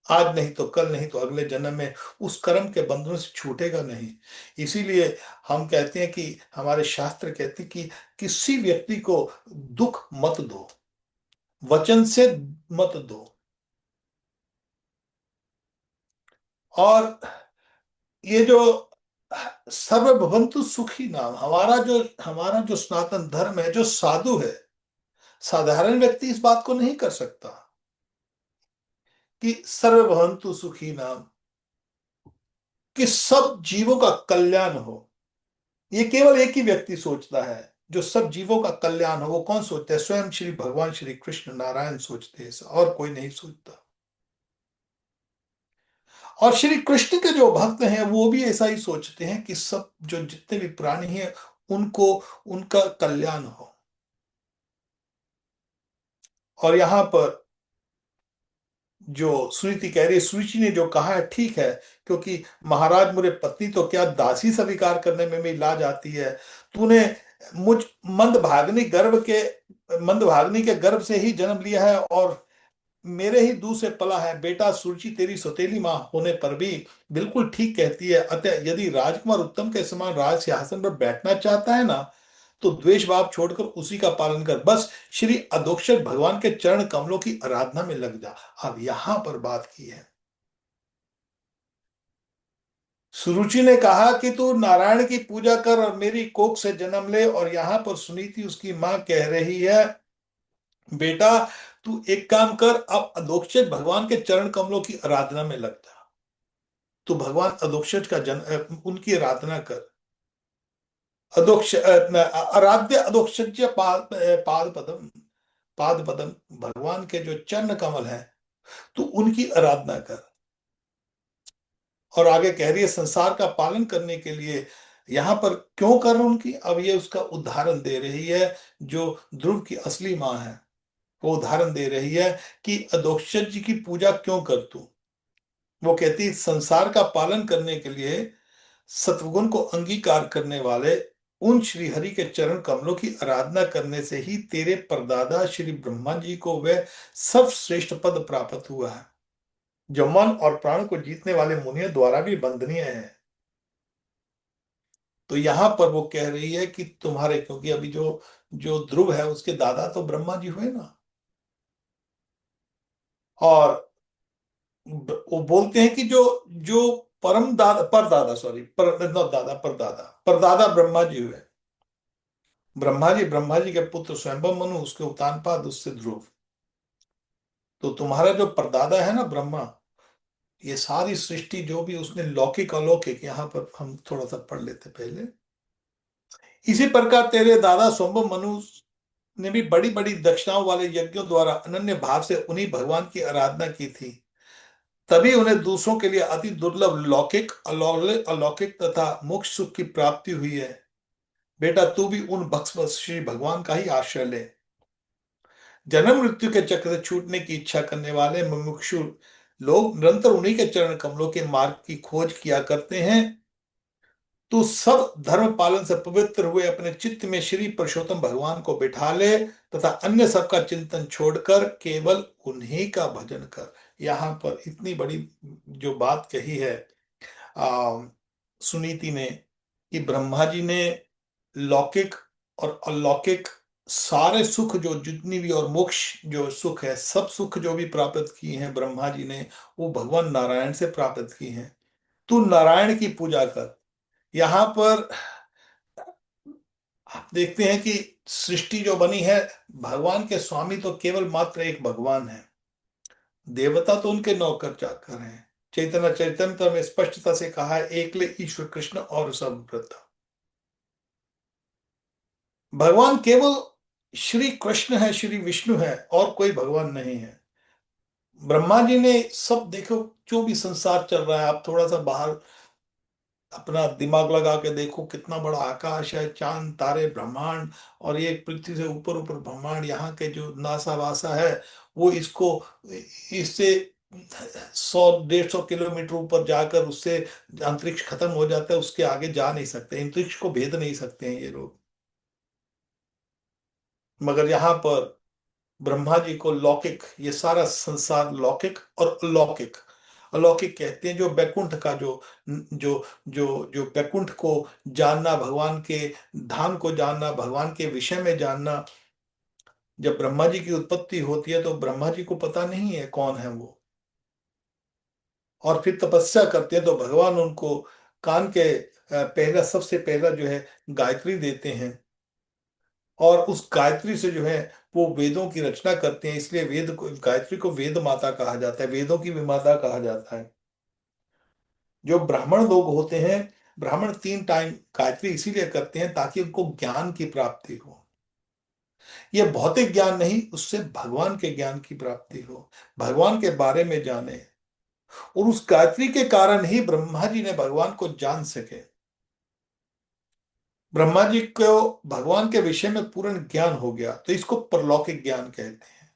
आज नहीं तो कल, नहीं तो अगले जन्म में उस कर्म के बंधनों से छूटेगा नहीं। इसीलिए हम कहते हैं कि हमारे शास्त्र कहते हैं कि किसी व्यक्ति को दुख मत दो, वचन से मत दो। और ये जो सर्वभवंतु सुखी नाम, हमारा जो सनातन धर्म है, जो साधु है, साधारण व्यक्ति इस बात को नहीं कर सकता कि सर्वभवंतु सुखी नाम, कि सब जीवों का कल्याण हो। ये केवल एक ही व्यक्ति सोचता है, जो सब जीवों का कल्याण हो। वो कौन सोचता है? स्वयं श्री भगवान श्री कृष्ण नारायण सोचते हैं, ऐसा और कोई नहीं सोचता। और श्री कृष्ण के जो भक्त हैं वो भी ऐसा ही सोचते हैं कि सब जो जितने भी प्राणी हैं उनको उनका कल्याण हो। और यहाँ पर जो सुनीति कह रही है, सुरुचि ने जो कहा है ठीक है, क्योंकि महाराज, मुझे पत्नी तो क्या दासी स्वीकार करने में भी लाज आती है। तूने मुझ मंदभागिनी के गर्भ से ही जन्म लिया है और मेरे ही दूध से पला है। बेटा, सुरुचि तेरी सौतेली मां होने पर भी बिल्कुल ठीक कहती है। अतः यदि राजकुमार उत्तम के समान राज सिंहासन पर बैठना चाहता है ना, तो द्वेष भाव छोड़कर उसी का पालन कर। बस श्री अधोक्षज भगवान के चरण कमलों की आराधना में लग जा। अब यहां पर बात की है, सुरुचि ने कहा कि तू नारायण की पूजा कर और मेरी कोख से जन्म ले। और यहां पर सुनीति उसकी मां कह रही है, बेटा, तू एक काम कर, अब अधोक्षज भगवान के चरण कमलों की आराधना में लग जा। तू भगवान अधोक्षज का उनकी आराधना कर। आराध्य अधोक्षज पाद पदम, पाद पदम, भगवान के जो चरण कमल है, तू उनकी आराधना कर। और आगे कह रही है, संसार का पालन करने के लिए यहां पर क्यों कर उनकी, अब ये उसका उदाहरण दे रही है। जो ध्रुव की असली मां है, वो उदाहरण दे रही है कि अधोक्षज जी की पूजा क्यों कर तू। वो कहती, संसार का पालन करने के लिए सत्वगुण को अंगीकार करने वाले उन श्री हरि के चरण कमलों की आराधना करने से ही तेरे परदादा श्री ब्रह्मा जी को वह सर्वश्रेष्ठ पद प्राप्त हुआ है, जो मन और प्राण को जीतने वाले मुनियों द्वारा भी वंदनीय है। तो यहां पर वो कह रही है कि तुम्हारे, क्योंकि अभी जो जो ध्रुव है उसके दादा तो ब्रह्मा जी हुए ना। और वो बोलते हैं कि जो जो परम दादा परदादा सॉरी पर not दादा परदादा परदादा ब्रह्मा जी हुए। ब्रह्मा जी के पुत्र स्वयंभव मनु, उसके उत्तानपाद, उससे ध्रुव। तो तुम्हारा जो परदादा है ना ब्रह्मा, ये सारी सृष्टि जो भी उसने लौकिक अलौकिक, यहाँ पर हम थोड़ा सा पढ़ लेते पहले। इसी प्रकार तेरे दादा स्वयंभव मनु ने भी बड़ी बड़ी दक्षिणाओं वाले यज्ञों द्वारा अनन्य भाव से उन्हीं भगवान की आराधना की थी। तभी उन्हें दूसरों के लिए अति दुर्लभ लौकिक अलौकिक तथा मोक्ष सुख की प्राप्ति हुई है। बेटा तू भी उन भक्त श्री भगवान का ही आश्रय ले। जन्म मृत्यु के चक्र से छूटने की इच्छा करने वाले मुमुक्षु लोग निरंतर उन्हीं के चरण कमलों के मार्ग की खोज किया करते हैं। तू सब धर्म पालन से पवित्र हुए अपने चित्त में श्री पुरुषोत्तम भगवान को बिठा ले तथा अन्य सबका चिंतन छोड़कर केवल उन्हीं का भजन कर। यहाँ पर इतनी बड़ी जो बात कही है आ, सुनीति ने, कि ब्रह्मा जी ने लौकिक और अलौकिक सारे सुख जो जितनी भी और मोक्ष जो सुख है, सब सुख जो भी प्राप्त किए हैं ब्रह्मा जी ने, वो भगवान नारायण से प्राप्त किए हैं। तू नारायण की पूजा कर। यहाँ पर आप देखते हैं कि सृष्टि जो बनी है, भगवान के स्वामी तो केवल मात्र एक भगवान है, देवता तो उनके नौकर चाकर हैं। चैतन्य चैतन्य में स्पष्टता से कहा है, एकले ईश्वर कृष्ण और सब ब्रता। भगवान केवल श्री कृष्ण है, श्री विष्णु है, और कोई भगवान नहीं है। ब्रह्मा जी ने सब देखो, जो भी संसार चल रहा है, आप थोड़ा सा बाहर अपना दिमाग लगा के देखो, कितना बड़ा आकाश है, चांद तारे ब्रह्मांड, और ये पृथ्वी से ऊपर ऊपर ब्रह्मांड, यहाँ के जो नासा वासा है, वो इसको इससे 100 150 किलोमीटर ऊपर जाकर उससे अंतरिक्ष खत्म हो जाता है, उसके आगे जा नहीं सकते, अंतरिक्ष को भेद नहीं सकते हैं ये लोग। मगर यहाँ पर ब्रह्मा जी को लौकिक, ये सारा संसार लौकिक और अलौकिक, अलौकिक कहते हैं जो बैकुंठ का जो जो बैकुंठ को जानना, भगवान के धाम को जानना, भगवान के विषय में जानना। जब ब्रह्मा जी की उत्पत्ति होती है तो ब्रह्मा जी को पता नहीं है कौन है वो, और फिर तपस्या करते हैं तो भगवान उनको कान के पहला, सबसे पहला जो है गायत्री देते हैं, और उस गायत्री से जो है वो वेदों की रचना करते हैं। इसलिए वेद को, गायत्री को वेद माता कहा जाता है, वेदों की भी माता कहा जाता है। जो ब्राह्मण लोग होते हैं, ब्राह्मण 3 टाइम गायत्री इसीलिए करते हैं ताकि उनको ज्ञान की प्राप्ति हो। ये भौतिक ज्ञान नहीं, उससे भगवान के ज्ञान की प्राप्ति हो, भगवान के बारे में जाने। और उस गायत्री के कारण ही ब्रह्मा जी ने भगवान को जान सके। ब्रह्मा जी को भगवान के विषय में पूर्ण ज्ञान हो गया, तो इसको परलौकिक ज्ञान कहते हैं।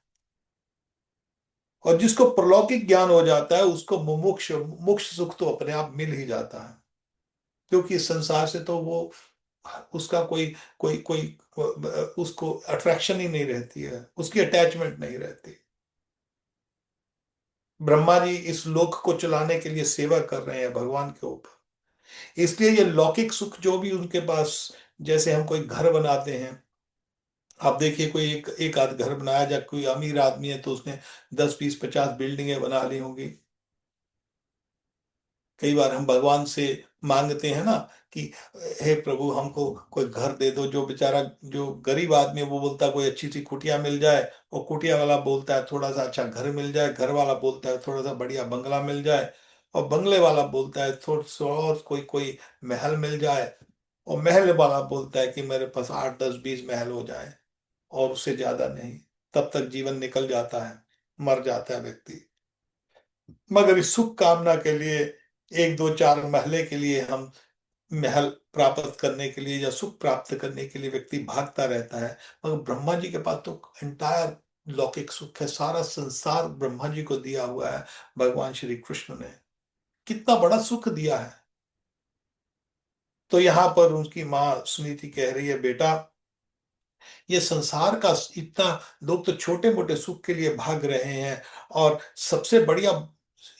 और जिसको परलौकिक ज्ञान हो जाता है उसको मुमुक्ष मोक्ष सुख तो अपने आप मिल ही जाता है, क्योंकि इस संसार से तो वो, उसका कोई कोई कोई उसको अट्रैक्शन ही नहीं रहती है, उसकी अटैचमेंट नहीं रहती। ब्रह्मा जी इस लोक को चलाने के लिए सेवा कर रहे हैं भगवान के ऊपर। इसलिए ये लौकिक सुख जो भी उनके पास, जैसे हम कोई घर बनाते हैं, आप देखिए कोई एक एक आध घर बनाया, जाए कोई अमीर आदमी है तो उसने 10 20 50 बिल्डिंगें बना ली होंगी। कई बार हम भगवान से मांगते हैं ना कि हे प्रभु हमको कोई घर दे दो, जो बेचारा जो गरीब आदमी है वो बोलता है कोई अच्छी सी कुटिया मिल जाए, और कुटिया वाला बोलता है थोड़ा सा अच्छा घर मिल जाए, घर वाला बोलता है थोड़ा सा बढ़िया बंगला मिल जाए, और बंगले वाला बोलता है थोड़ा सा और कोई कोई महल मिल जाए, और महल वाला बोलता है कि मेरे पास 8 10 20 महल हो जाए, और उससे ज्यादा नहीं। तब तक जीवन निकल जाता है, मर जाता है व्यक्ति। मगर इस सुख कामना के लिए, 1 2 4 महले के लिए, हम महल प्राप्त करने के लिए या सुख प्राप्त करने के लिए व्यक्ति भागता रहता है। मगर ब्रह्मा जी के पास तो एंटायर लौकिक सुख है, सारा संसार ब्रह्मा जी को दिया हुआ है भगवान श्री कृष्ण ने। कितना बड़ा सुख दिया है। तो यहाँ पर उनकी माँ सुनीति कह रही है, बेटा ये संसार का इतना, लोग तो छोटे मोटे सुख के लिए भाग रहे हैं, और सबसे बढ़िया,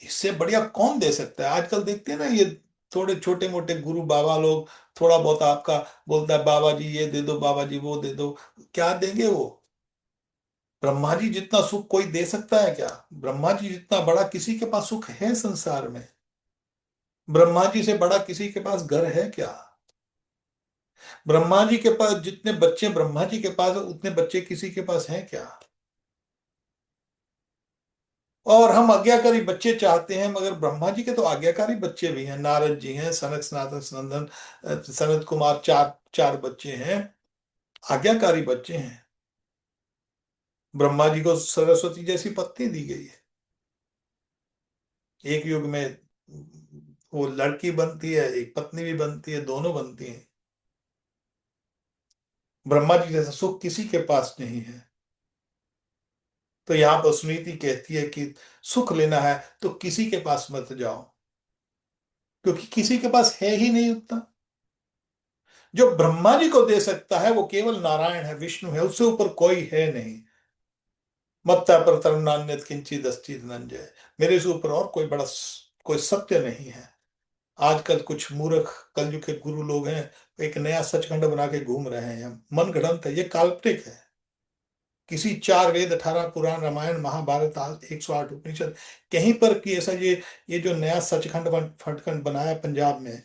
इससे बढ़िया कौन दे सकता है। आजकल देखते हैं ना, ये थोड़े छोटे मोटे गुरु बाबा लोग, थोड़ा बहुत आपका बोलता है बाबा जी ये दे दो, बाबा जी वो दे दो, क्या देंगे वो। ब्रह्मा जी जितना सुख कोई दे सकता है क्या? ब्रह्मा जी जितना बड़ा किसी के पास सुख है संसार में? ब्रह्मा जी से बड़ा किसी के पास घर है क्या? ब्रह्मा जी के पास जितने बच्चे ब्रह्मा जी के पास है, उतने बच्चे किसी के पास हैं क्या? और हम आज्ञाकारी बच्चे चाहते हैं, मगर ब्रह्मा जी के तो आज्ञाकारी बच्चे भी हैं। नारद जी हैं, सनक सनातन सनंदन, सनत कुमार, चार चार बच्चे हैं, आज्ञाकारी बच्चे हैं। ब्रह्मा जी को सरस्वती जैसी पत्नी दी गई है। एक युग में वो लड़की बनती है, एक पत्नी भी बनती है, दोनों बनती हैं। ब्रह्मा जी जैसा सुख किसी के पास नहीं है। तो यहाँ पर सुनीति कहती है कि सुख लेना है तो किसी के पास मत जाओ, क्योंकि किसी के पास है ही नहीं उतना। जो ब्रह्मा जी को दे सकता है वो केवल नारायण है, विष्णु है, उससे ऊपर कोई है नहीं। मत्ता पर तरुणान्यत किंचित अस्ति धनंजय। मेरे से ऊपर और कोई बड़ा कोई सत्य नहीं है। आजकल कुछ मूर्ख कलयुग के गुरु लोग हैं, एक नया सचखंड बना के घूम रहे हैं। मन गढ़ंत है, ये काल्पनिक है। किसी चार वेद, 18 पुराण, रामायण, महाभारत, 108 उपनिषद, कहीं पर कि ऐसा ये जो नया सचखंड फटखंड बनाया पंजाब में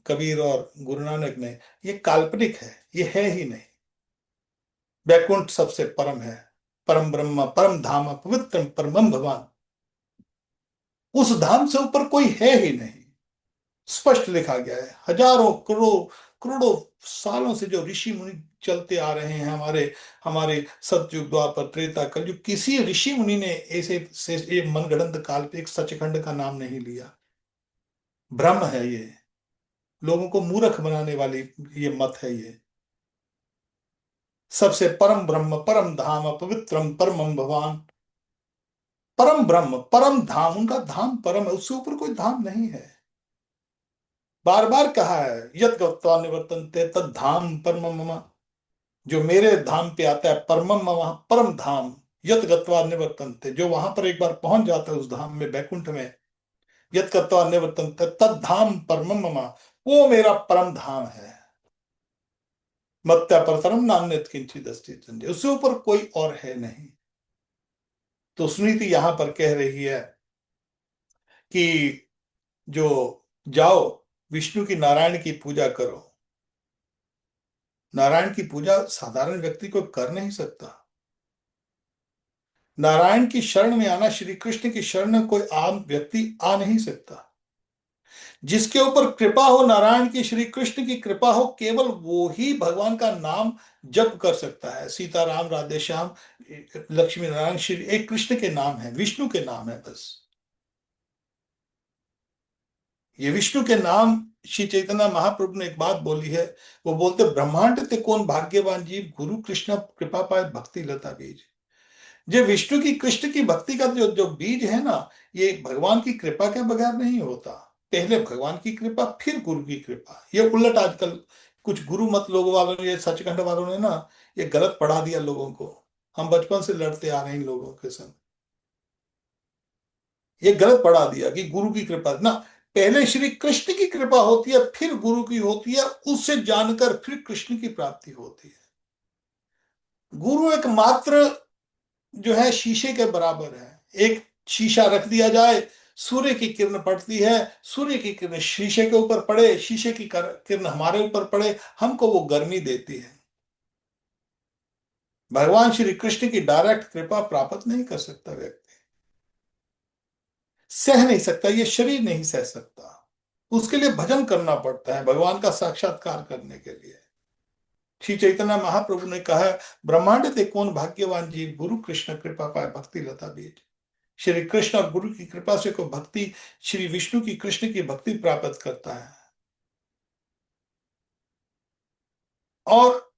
कबीर और गुरु नानक ने, ये काल्पनिक है, ये है ही नहीं। वैकुंठ सबसे परम है, परम ब्रह्म, परम धाम, पवित्रम परमम भगवान। उस धाम से ऊपर कोई है ही नहीं। स्पष्ट लिखा गया है। हजारों करोड़ों करोड़ों सालों से जो ऋषि मुनि चलते आ रहे हैं, हमारे हमारे सतयुग, द्वापर, त्रेता, कलयुग, किसी ऋषि मुनि ने ऐसे से ये मनगढ़ंत काल्पनिक सचखंड का नाम नहीं लिया। भ्रम है ये, लोगों को मूर्ख बनाने वाली ये मत है ये। सबसे परम ब्रह्म, परम धाम, पवित्रम परमम भगवान। परम ब्रह्म, परम धाम, उनका धाम परम है, उससे ऊपर कोई धाम नहीं है। बार बार कहा है, यत गत्वा निवर्तन्ते तद धाम परमम मम। जो मेरे धाम पे आता है, परमम मम, परम धाम, यत गत्वा निवर्तन्ते, जो वहां पर एक बार पहुंच जाता है उस धाम में, बैकुंठ में, यत गत्वा निवर्तन्ते तद धाम परमम मम, वो मेरा परम धाम है। मत्या परतरम नान्यत किंचित अस्ति धनंजय। उससे ऊपर कोई और है नहीं। तो सुनीति यहां पर कह रही है कि जो जाओ, विष्णु की, नारायण की पूजा करो। नारायण की पूजा साधारण व्यक्ति को कर नहीं सकता। नारायण की शरण में आना, श्री कृष्ण की शरण में कोई आम व्यक्ति आ नहीं सकता। जिसके ऊपर कृपा हो, नारायण की, श्री कृष्ण की कृपा हो, केवल वो ही भगवान का नाम जप कर सकता है। सीताराम, राधे श्याम, लक्ष्मी नारायण, श्री एक कृष्ण के नाम है, विष्णु के नाम है बस। ये विष्णु के नाम, श्री चैतन्य महाप्रभु ने एक बात बोली है। वो बोलते, ब्रह्मांड ते कौन भाग्यवान जीव, गुरु कृष्ण कृपा पाए भक्ति लता बीज। जो विष्णु की, कृष्ण की भक्ति का जो जो बीज है ना, ये भगवान की कृपा के बगैर नहीं होता। पहले भगवान की कृपा, फिर गुरु की कृपा। ये उलट आजकल कुछ गुरु मत लोगों वालों ने, ये सचखंड वालों ने ना, ये गलत पढ़ा दिया लोगों को। हम बचपन से लड़ते आ रहे हैं इन लोगों के संग। ये गलत पढ़ा दिया कि गुरु की कृपा ना, पहले श्री कृष्ण की कृपा होती है, फिर गुरु की होती है, उससे जानकर फिर कृष्ण की प्राप्ति होती है। गुरु एक मात्र जो है शीशे के बराबर है। एक शीशा रख दिया जाए, सूर्य की किरण पड़ती है, सूर्य की किरण शीशे के ऊपर पड़े, शीशे की किरण हमारे ऊपर पड़े, हमको वो गर्मी देती है। भगवान श्री कृष्ण की डायरेक्ट कृपा प्राप्त नहीं कर सकता व्यक्ति, सह नहीं सकता, ये शरीर नहीं सह सकता। उसके लिए भजन करना पड़ता है भगवान का साक्षात्कार करने के लिए। श्री चैतन्य महाप्रभु ने कहा है, ब्रह्मांड ते कौन भाग्यवान जीव, गुरु कृष्ण कृपा पाए भक्ति लता बीज। श्री कृष्ण और गुरु की कृपा से को भक्ति, श्री विष्णु की, कृष्ण की भक्ति प्राप्त करता है। और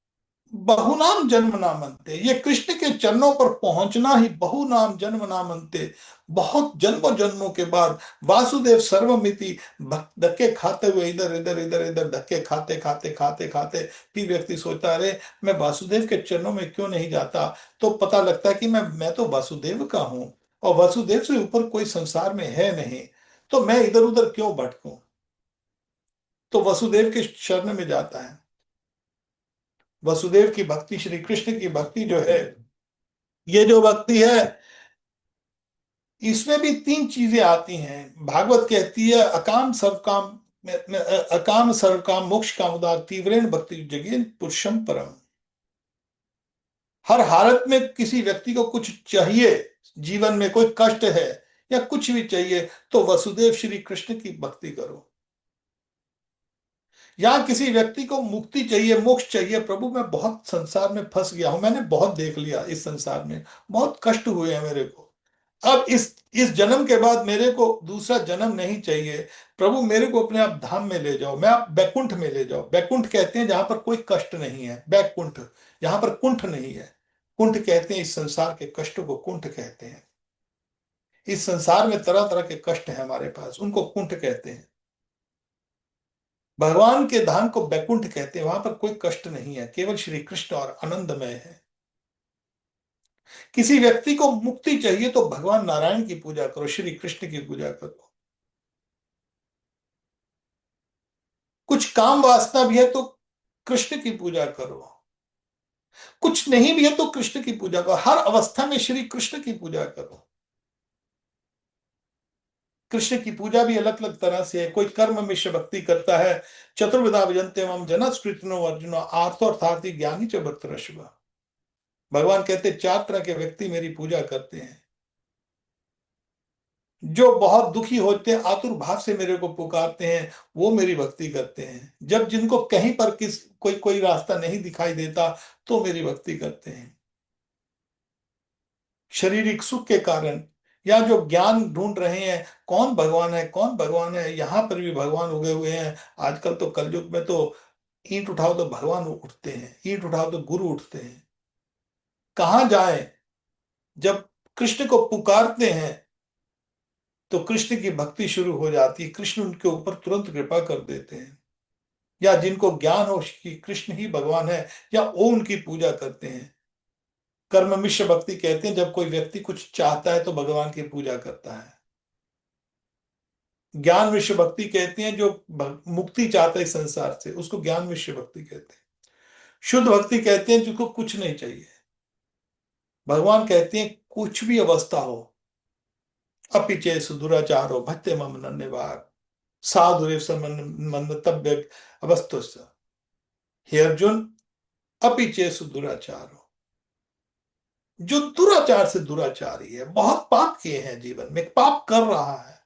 बहुनाम जन्म नामंते, ये कृष्ण के चरणों पर पहुंचना ही बहुनाम जन्म नामंते। बहुत जन्मों जन्मों के बाद वासुदेव सर्वमिति, धक्के खाते हुए इधर इधर इधर इधर धक्के खाते खाते खाते खाते फिर व्यक्ति सोचता, अरे मैं वासुदेव के चरणों में क्यों नहीं जाता। तो पता लगता है कि मैं तो वासुदेव का हूं, और वासुदेव से ऊपर कोई संसार में है नहीं, तो मैं इधर उधर क्यों भटकूं। तो वसुदेव के शरण में जाता है। वसुदेव की भक्ति, श्री कृष्ण की भक्ति जो है, ये जो भक्ति है, इसमें भी तीन चीजें आती हैं। भागवत कहती है अकाम सर्वकाम, अकाम सर्वकाम मोक्ष काम उदार तीव्रेण भक्ति जगेन पुरुषम परम। हर हालत में किसी व्यक्ति को कुछ चाहिए, जीवन में कोई कष्ट है या कुछ भी चाहिए, तो वसुदेव श्री कृष्ण की भक्ति करो। या किसी व्यक्ति को मुक्ति चाहिए, मोक्ष चाहिए, प्रभु मैं बहुत संसार में फंस गया हूं, मैंने बहुत देख लिया इस संसार में, बहुत कष्ट हुए हैं मेरे को, अब इस जन्म के बाद मेरे को दूसरा जन्म नहीं चाहिए, प्रभु मेरे को अपने आप धाम में ले जाओ, मैं आप बैकुंठ में ले जाओ। बैकुंठ कहते हैं जहां पर कोई कष्ट नहीं है, बैकुंठ, जहां पर कुंठ नहीं है। कुंठ कहते हैं इस संसार के कष्ट को, कुंठ कहते हैं। इस संसार में तरह तरह के कष्ट हैं हमारे पास, उनको कुंठ कहते हैं। भगवान के धाम को बैकुंठ कहते हैं, वहां पर कोई कष्ट नहीं है, केवल श्री कृष्ण और आनंदमय है। किसी व्यक्ति को मुक्ति चाहिए तो भगवान नारायण की पूजा करो, श्री कृष्ण की पूजा करो। कुछ काम वासना भी है तो कृष्ण की पूजा करो। कुछ नहीं भी है तो कृष्ण की पूजा करो, हर अवस्था में श्री कृष्ण की पूजा करो। कृष्ण की पूजा भी अलग अलग तरह से है। कोई कर्म मिश्र भक्ति करता है, चतुर्विधा भजन्ते मम जना स्कृतनो अर्जुन आर्थार्थी ज्ञानी च भक्त। भगवान कहते चार तरह के व्यक्ति मेरी पूजा करते हैं। जो बहुत दुखी होते हैं, आतुर भाव से मेरे को पुकारते हैं, वो मेरी भक्ति करते हैं। जब जिनको कहीं पर कोई कोई रास्ता नहीं दिखाई देता, तो मेरी भक्ति करते हैं। शारीरिक सुख के कारण, या जो ज्ञान ढूंढ रहे हैं, कौन भगवान है, कौन भगवान है, यहां पर भी भगवान उगे हुए हैं। आजकल तो कलयुग में तो ईंट उठाओ तो भगवान उठते हैं, ईंट उठाओ तो गुरु उठते हैं। कहाँ जाएं? जब कृष्ण को पुकारते हैं तो कृष्ण की भक्ति शुरू हो जाती है, कृष्ण उनके ऊपर तुरंत कृपा कर देते हैं। या जिनको ज्ञान हो कि कृष्ण ही भगवान है, या वो उनकी पूजा करते हैं। कर्म मिश्र भक्ति कहते हैं जब कोई व्यक्ति कुछ चाहता है तो भगवान की पूजा करता है। ज्ञान मिश्र भक्ति कहते हैं जो मुक्ति चाहता है इस संसार से, उसको ज्ञान मिश्र भक्ति कहते हैं। शुद्ध भक्ति कहते हैं जिसको कुछ नहीं चाहिए। भगवान कहते हैं कुछ भी अवस्था हो, अपिचे सुदुराचारो भत्ते मम नन्यवार साधुरेव मंतव्य अवस्थो। हे अर्जुन, अपिचे सुदुराचारो, जो दुराचार से दुराचारी है, बहुत पाप किए हैं जीवन में, पाप कर रहा है,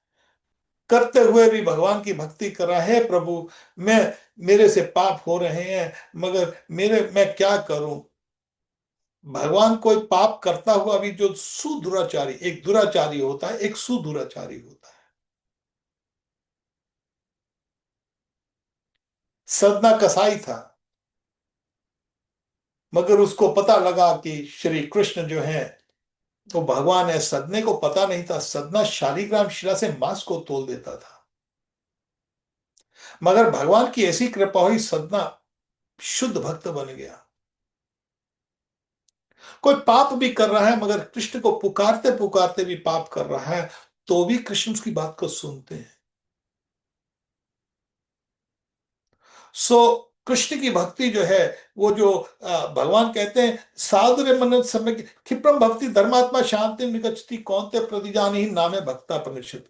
करते हुए भी भगवान की भक्ति कर रहा है, प्रभु मैं, मेरे से पाप हो रहे हैं, मगर मैं क्या करूं। भगवान कोई पाप करता हुआ भी, जो सुदुराचारी, एक दुराचारी होता है, एक सुदुराचारी होता है। सदना कसाई था, मगर उसको पता लगा कि श्री कृष्ण जो है वो भगवान है। सदने को पता नहीं था, सदना शालिग्राम शिला से मांस को तोल देता था, मगर भगवान की ऐसी कृपा हुई, सदना शुद्ध भक्त बन गया। कोई पाप भी कर रहा है, मगर कृष्ण को पुकारते पुकारते भी पाप कर रहा है, तो भी कृष्ण उसकी बात को सुनते हैं। सो कृष्ण की भक्ति जो है, वो जो भगवान कहते हैं साधुर्य मन समय क्षिप्रम भक्ति धर्मात्मा शांति निगच्छति कौन्ते प्रतिजानी ही नामे भक्ता परिषद।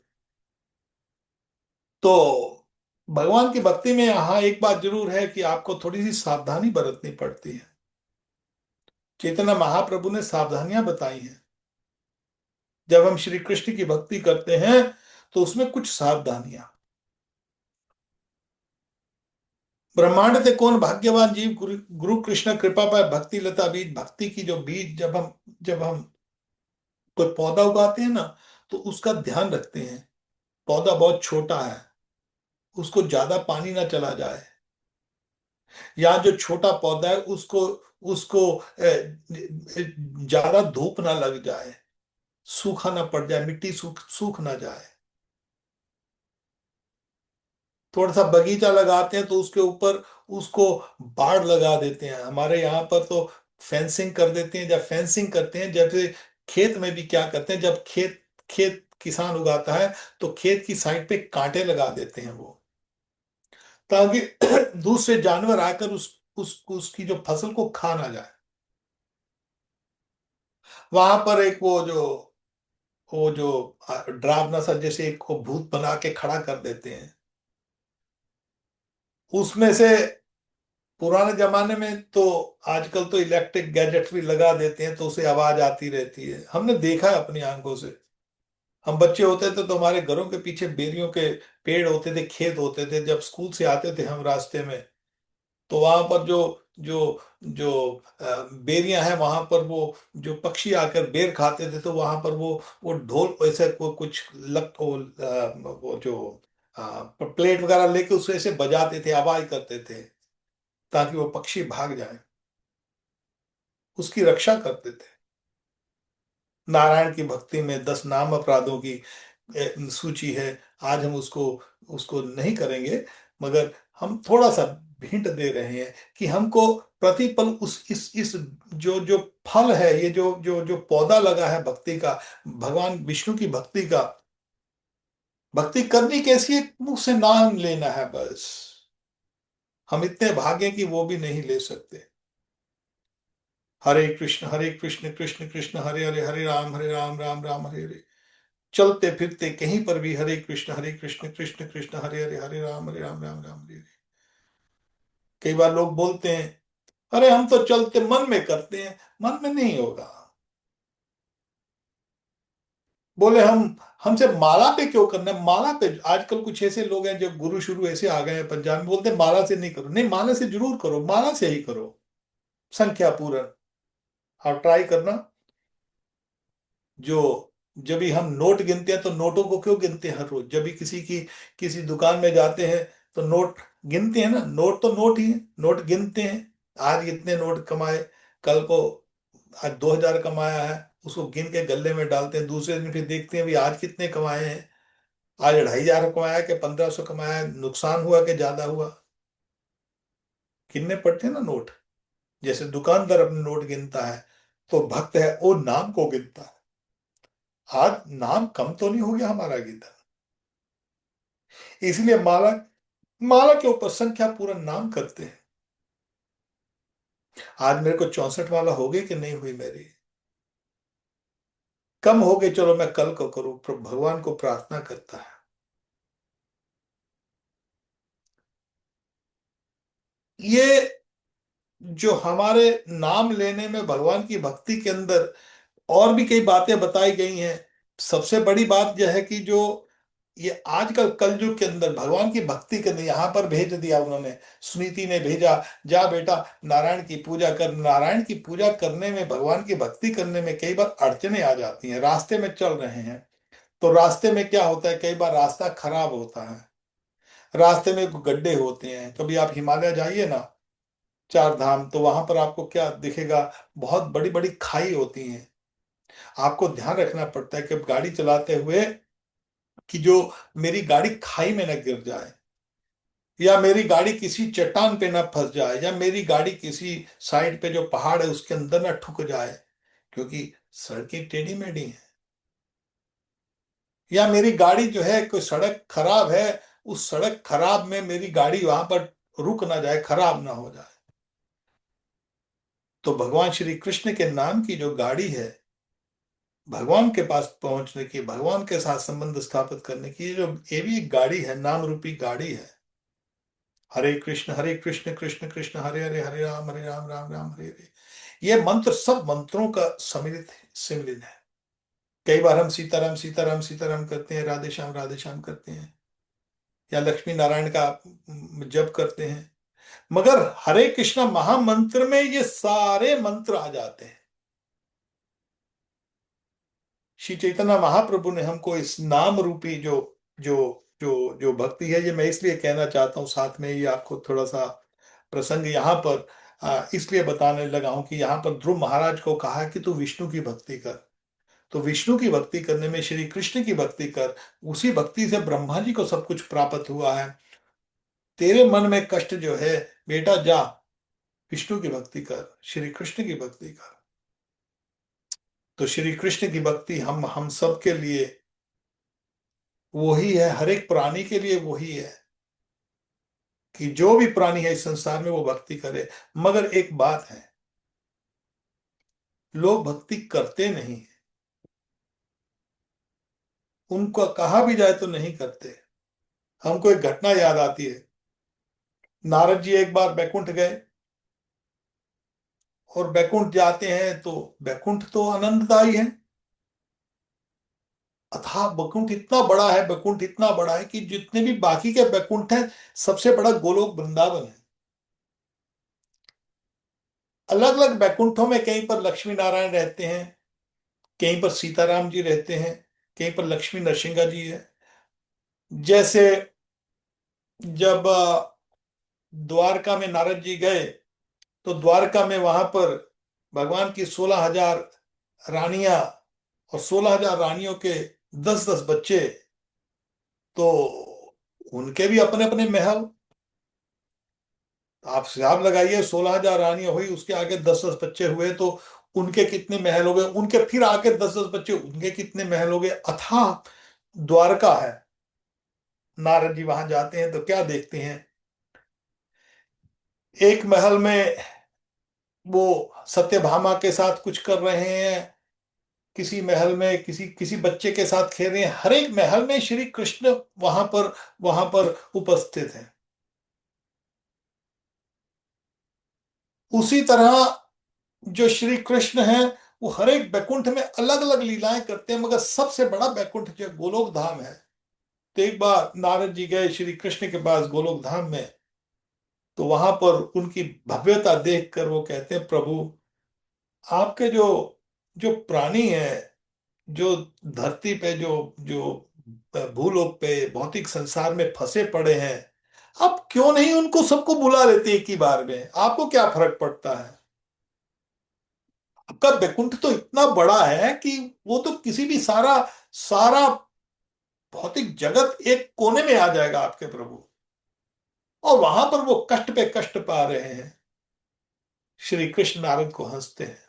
तो भगवान की भक्ति में यहाँ एक बात जरूर है कि आपको थोड़ी सी सावधानी बरतनी पड़ती है। चैतन्य महाप्रभु ने सावधानियां बताई हैं। जब हम श्री कृष्ण की भक्ति करते हैं तो उसमें कुछ सावधानियां। ब्रह्मांड से कौन भाग्यवान जीव, गुरु कृष्ण कृपा पर भक्ति लता बीज। भक्ति की जो बीज, जब हम कोई पौधा उगाते हैं ना, तो उसका ध्यान रखते हैं। पौधा बहुत छोटा है, उसको ज्यादा पानी ना चला जाए, या जो छोटा पौधा है उसको उसको ज्यादा धूप ना लग जाए, सूखा ना पड़ जाए, मिट्टी सूख ना जाए। थोड़ा सा बगीचा लगाते हैं तो उसके ऊपर उसको बाड़ लगा देते हैं। हमारे यहाँ पर तो फेंसिंग कर देते हैं, जब फेंसिंग करते हैं, जैसे खेत में भी क्या करते हैं, जब खेत खेत किसान उगाता है तो खेत की साइड पे कांटे लगा देते हैं वो, ताकि दूसरे जानवर आकर उसकी जो फसल को खा ना जाए। वहां पर एक वो जो डरावना सा जैसे एक को भूत बना के खड़ा कर देते हैं, उसमें से पुराने जमाने में तो, आजकल तो इलेक्ट्रिक गैजेट्स भी लगा देते हैं तो उसे आवाज आती रहती है, हमने देखा है अपनी आंखों से। हम बच्चे होते थे तो हमारे घरों के पीछे बेरियों के पेड़ होते थे, खेत होते थे, जब स्कूल से आते थे हम रास्ते में, तो वहां पर जो जो जो बेरियां हैं वहां पर वो जो पक्षी आकर बेर खाते थे, तो वहां पर वो ढोल ऐसे कुछ वो जो प्लेट वगैरह लेके उससे ऐसे बजाते थे, आवाज करते थे, ताकि वो पक्षी भाग जाए, उसकी रक्षा करते थे। नारायण की भक्ति में 10 नाम अपराधों की सूची है। आज हम उसको उसको नहीं करेंगे, मगर हम थोड़ा सा हिंट दे रहे हैं कि हमको प्रतिपल उस इस जो जो फल है, ये जो जो जो पौधा लगा है भक्ति का, भगवान विष्णु की भक्ति का, भक्ति करनी कैसी है, मुंह से नाम लेना है बस। हम इतने भागे कि वो भी नहीं ले सकते। हरे कृष्ण कृष्ण कृष्ण हरे हरे, हरे राम राम राम हरे हरे। चलते फिरते कहीं पर भी हरे कृष्ण कृष्ण कृष्ण हरे हरे, हरे राम राम राम हरे हरे। कई बार लोग बोलते हैं, अरे हम तो चलते मन में करते हैं, मन में नहीं होगा। बोले हम हमसे माला पे क्यों करना है, माला पे आजकल कुछ ऐसे लोग हैं जो गुरु शुरू ऐसे आ गए हैं पंजाब में, बोलते हैं माला से नहीं करो, नहीं माला से जरूर करो, माला से ही करो, संख्या पूर्ण। और ट्राई करना, जो जब भी हम नोट गिनते हैं तो नोटों को क्यों गिनते हैं हर रोज, जब भी किसी दुकान में जाते हैं तो नोट गिनते हैं ना, नोट तो नोट ही है, नोट गिनते हैं। आज इतने नोट कमाए, कल को आज 2,000 कमाया है, उसको गिन के गले में डालते हैं, दूसरे दिन फिर देखते हैं भी आज कितने कमाए हैं, आज 2,500 कमाया कि 1,500 कमाया, नुकसान हुआ कि ज्यादा हुआ। गिनने पड़ते हैं ना नोट। जैसे दुकानदार अपने नोट गिनता है, तो भक्त है वो नाम को गिनता है। आज नाम कम तो नहीं हो गया हमारा गिनना, इसलिए माला माला के ऊपर संख्या पूरा नाम करते हैं। आज मेरे को 64 वाला हो गई कि नहीं हुई मेरी, कम हो गई, चलो मैं कल को करूं, भगवान को प्रार्थना करता है। ये जो हमारे नाम लेने में भगवान की भक्ति के अंदर और भी कई बातें बताई गई हैं। सबसे बड़ी बात यह है कि जो ये आजकल कलयुग के अंदर भगवान की भक्ति करने यहाँ पर भेज दिया उन्होंने, सुनीति ने भेजा, जा बेटा नारायण की पूजा कर। नारायण की पूजा करने में, भगवान की भक्ति करने में कई बार अड़चने आ जाती हैं, रास्ते में चल रहे हैं तो रास्ते में क्या होता है, कई बार रास्ता खराब होता है, रास्ते में गड्ढे होते हैं। कभी आप हिमालय जाइए ना, 4 धाम, तो वहां पर आपको क्या दिखेगा, बहुत बड़ी बड़ी खाई होती हैं। आपको ध्यान रखना पड़ता है कि गाड़ी चलाते हुए कि जो मेरी गाड़ी खाई में न गिर जाए, या मेरी गाड़ी किसी चट्टान पे ना फंस जाए, या मेरी गाड़ी किसी साइड पे जो पहाड़ है उसके अंदर ना ठुक जाए, क्योंकि सड़कें टेढ़ी मेढ़ी हैं। या मेरी गाड़ी जो है, कोई सड़क खराब है, उस सड़क खराब में मेरी गाड़ी वहां पर रुक ना जाए, खराब ना हो जाए। तो भगवान श्री कृष्ण के नाम की जो गाड़ी है, भगवान के पास पहुंचने की, भगवान के साथ संबंध स्थापित करने की, ये भी एक गाड़ी है, नाम रूपी गाड़ी है। हरे कृष्ण कृष्ण कृष्ण हरे हरे, हरे राम राम राम हरे हरे। ये मंत्र सब मंत्रों का सम्मिलित सम्मिलित है। कई बार हम सीताराम सीताराम सीताराम करते हैं, राधे श्याम करते हैं, या लक्ष्मी नारायण का जप करते हैं, मगर हरे कृष्णा महामंत्र में ये सारे मंत्र आ जाते हैं। श्री चैतन्य महाप्रभु ने हमको इस नाम रूपी जो जो जो भक्ति है, ये मैं इसलिए कहना चाहता हूँ साथ में, ये आपको थोड़ा सा प्रसंग यहाँ पर इसलिए बताने लगा हूं कि यहाँ पर ध्रुव महाराज को कहा है कि तू विष्णु की भक्ति कर। तो विष्णु की भक्ति करने में श्री कृष्ण की भक्ति कर, उसी भक्ति से ब्रह्मा जी को सब कुछ प्राप्त हुआ है। तेरे मन में कष्ट जो है, बेटा जा विष्णु की भक्ति कर, श्री कृष्ण की भक्ति कर। तो श्री कृष्ण की भक्ति हम सब के लिए वही है, हर एक प्राणी के लिए वही है कि जो भी प्राणी है इस संसार में वो भक्ति करे। मगर एक बात है, लोग भक्ति करते नहीं। उनको कहा भी जाए तो नहीं करते। हमको एक घटना याद आती है। नारद जी एक बार बैकुंठ गए, और बैकुंठ जाते हैं तो बैकुंठ तो आनंददायी है। अथाह बैकुंठ इतना बड़ा है, बैकुंठ इतना बड़ा है कि जितने भी बाकी के बैकुंठ हैं, सबसे बड़ा गोलोक वृंदावन है। अलग अलग बैकुंठों में कहीं पर लक्ष्मी नारायण रहते हैं, कहीं पर सीताराम जी रहते हैं, कहीं पर लक्ष्मी नरसिंहा जी है। जैसे जब द्वारका में नारद जी गए, तो द्वारका में वहां पर भगवान की 16,000 रानियां, और 16,000 रानियों के 10-10 बच्चे, तो उनके भी अपने अपने महल। आप हिसाब लगाइए, 16,000 रानियां हुई, उसके आगे 10-10 बच्चे हुए, तो उनके कितने महल हो गए, उनके फिर आगे 10-10 बच्चे, उनके कितने महल हो गए। अथाह द्वारका है। नारद जी वहां जाते हैं तो क्या देखते हैं, एक महल में वो सत्यभामा के साथ कुछ कर रहे हैं, किसी महल में किसी किसी बच्चे के साथ खेल रहे हैं। हर एक महल में श्री कृष्ण वहां पर उपस्थित हैं। उसी तरह जो श्री कृष्ण हैं, वो हर एक बैकुंठ में अलग अलग लीलाएं करते हैं, मगर सबसे बड़ा बैकुंठ जो गोलोक धाम है। तो एक बार नारद जी गए श्री कृष्ण के पास गोलोक धाम में, तो वहां पर उनकी भव्यता देखकर वो कहते हैं, प्रभु, आपके जो जो प्राणी है, जो धरती पे जो जो भूलोक पे भौतिक संसार में फंसे पड़े हैं, आप क्यों नहीं उनको सबको बुला लेते एक ही बार में? आपको क्या फर्क पड़ता है? आपका बैकुंठ तो इतना बड़ा है कि वो तो किसी भी सारा सारा भौतिक जगत एक कोने में आ जाएगा आपके प्रभु। और वहां पर वो कष्ट पे कष्ट पा रहे हैं। श्री कृष्ण नारद को हंसते हैं,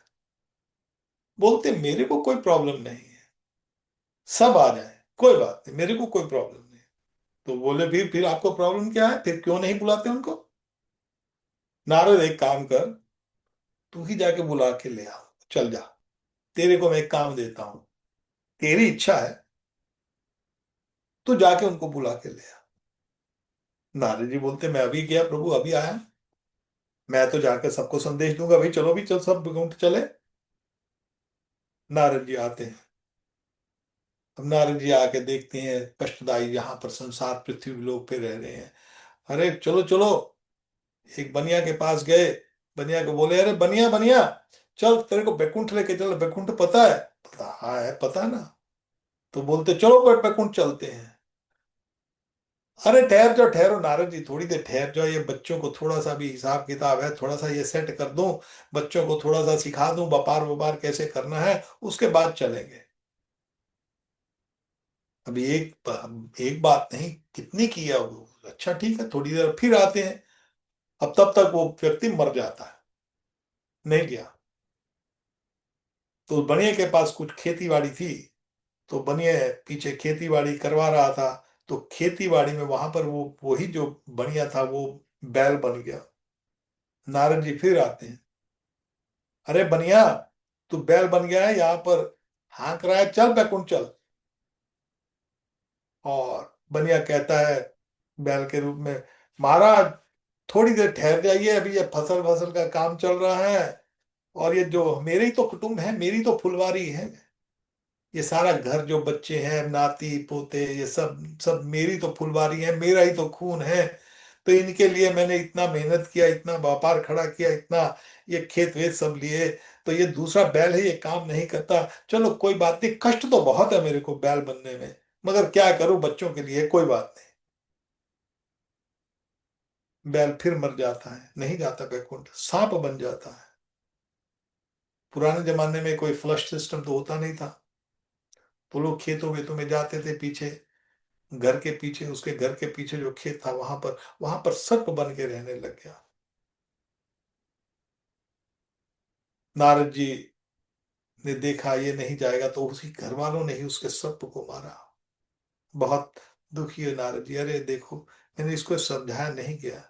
बोलते मेरे को कोई प्रॉब्लम नहीं है, सब आ जाए, कोई बात नहीं, मेरे को कोई प्रॉब्लम नहीं। तो बोले, फिर आपको प्रॉब्लम क्या है, फिर क्यों नहीं बुलाते उनको? नारद, एक काम कर, तू ही जाके बुला के ले आओ, चल जा। तेरे को मैं एक काम देता हूं, तेरी इच्छा है, तू जाके उनको बुला के ले आ। नारद जी बोलते, मैं अभी गया प्रभु, अभी आया। मैं तो जाकर सबको संदेश दूंगा, भाई चलो भी, चल सब घूम चले। नारद जी आते हैं। अब नारद जी आके देखते हैं कष्टदायी यहाँ पर संसार पृथ्वी लोक पे रह रहे हैं। अरे चलो चलो, एक बनिया के पास गए। बनिया को बोले, अरे बनिया बनिया, चल तेरे को बैकुंठ लेके चल, बैकुंठ पता है? पता, हाँ है, पता है ना। तो बोलते, चलो बैकुंठ चलते हैं। अरे ठहर जाओ, ठहरो नारद जी, थोड़ी देर ठहर जाओ, ये बच्चों को थोड़ा सा भी हिसाब किताब है, थोड़ा सा ये सेट कर दूं, बच्चों को थोड़ा सा सिखा दूं व्यापार व्यापार कैसे करना है, उसके बाद चलेंगे। अभी एक बात नहीं, कितनी की है वो, अच्छा ठीक है, थोड़ी देर फिर आते हैं। अब तब तक वो व्यक्ति मर जाता है, नहीं गया। तो बनिए के पास कुछ खेती बाड़ी थी, तो बनिए पीछे खेती बाड़ी करवा रहा था। तो खेती बाड़ी में वहां पर वो वही जो बनिया था, वो बैल बन गया। नारद जी फिर आते हैं, अरे बनिया, तू बैल बन गया है यहाँ पर, हाँक रहा है, चल बैकुंठ चल। और बनिया कहता है बैल के रूप में, महाराज, थोड़ी देर ठहर जाइए, अभी ये फसल फसल का काम चल रहा है, और ये जो मेरे ही तो कुटुंब है, मेरी तो फुलवारी है, ये सारा घर जो बच्चे हैं, नाती पोते, ये सब सब मेरी तो फुलवारी है, मेरा ही तो खून है। तो इनके लिए मैंने इतना मेहनत किया, इतना व्यापार खड़ा किया, इतना ये खेत वेत सब लिए। तो ये दूसरा बैल है, ये काम नहीं करता। चलो कोई बात नहीं, कष्ट तो बहुत है मेरे को बैल बनने में, मगर क्या करूं बच्चों के लिए, कोई बात नहीं। बैल फिर मर जाता है, नहीं जाता बैकुंठ, सांप बन जाता है। पुराने जमाने में कोई फ्लश सिस्टम तो होता नहीं था, तो लोग खेतों वेतों में जाते थे पीछे, घर के पीछे, उसके घर के पीछे जो खेत था, वहां पर सर्प बन के रहने लग गया। नारद जी ने देखा ये नहीं जाएगा, तो उसी घर वालों ने ही उसके सर्प को मारा। बहुत दुखी है नारद जी, अरे देखो, मैंने इसको समझाया नहीं गया।